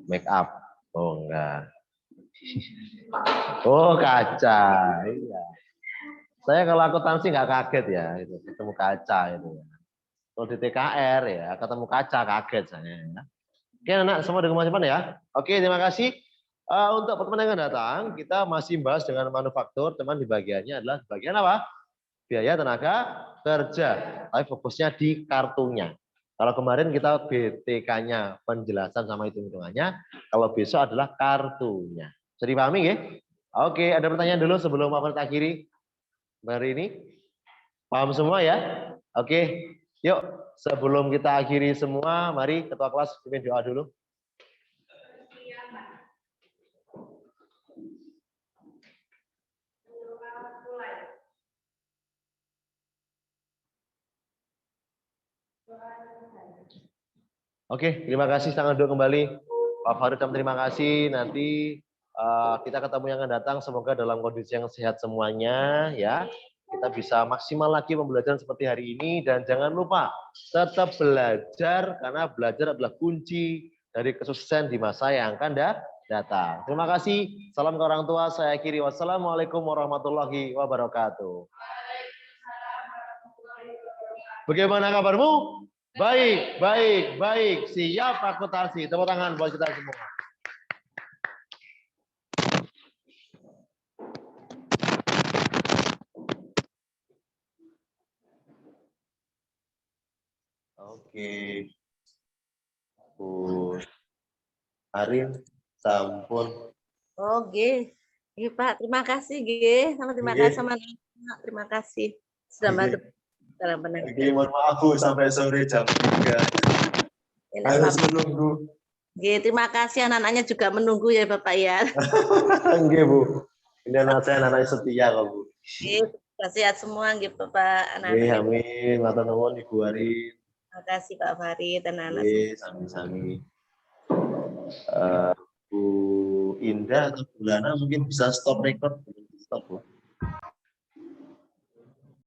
Make up. Oh enggak. Oh kaca. Iya. Saya kalau akuntansi nggak kaget ya, itu ketemu kaca itu. Kalau di TKR ya ketemu kaca kaget saya. Ya. Oke anak semua dengan teman ya. Oke terima kasih. Untuk pertemuan yang akan datang kita masih bahas dengan manufaktur. Teman di bagiannya adalah bagian apa? Biaya tenaga kerja. Tapi fokusnya di kartunya. Kalau kemarin kita BTK-nya penjelasan sama hitung-hitungannya. Kalau besok adalah kartunya. Jadi pahami ya? Oke, ada pertanyaan dulu sebelum aku akhiri hari ini. Paham semua ya? Oke, yuk sebelum kita akhiri semua, mari ketua kelas pimpin doa dulu. Oke, terima kasih sangat dulu kembali. Pak Farid, terima kasih. Nanti kita ketemu yang akan datang. Semoga dalam kondisi yang sehat semuanya, ya. Kita bisa maksimal lagi pembelajaran seperti hari ini. Dan jangan lupa tetap belajar, karena belajar adalah kunci dari kesuksesan di masa yang akan datang. Terima kasih. Salam ke orang tua. Saya akhiri. Wassalamualaikum warahmatullahi wabarakatuh. Bagaimana kabarmu? Baik, baik, baik. Siap akuntansi. Tepuk tangan buat kita semua. Oke. Bu Arin, sampun. Oke. Nggih, Pak. Terima kasih, nggih. Sama terima kasih sama anak. Terima kasih sudah bantu dalam penelitian. Oke, mohon maaf Bu, sampai sore jam 3. Harus menunggu. Nggih, terima kasih anak-anaknya juga menunggu ya Bapak ya. Nggih, Bu. Ini anak saya anak setia kok, Bu. Nggih, sehat semua nggih Bapak. Nggih, amin. Matur nuwun Ibu Arin. Terima kasih Pak Farid dan anak-anak. Nggih, sami-sami. Bu Indah atau Bu Lana mungkin bisa stop record. Stop, Bu.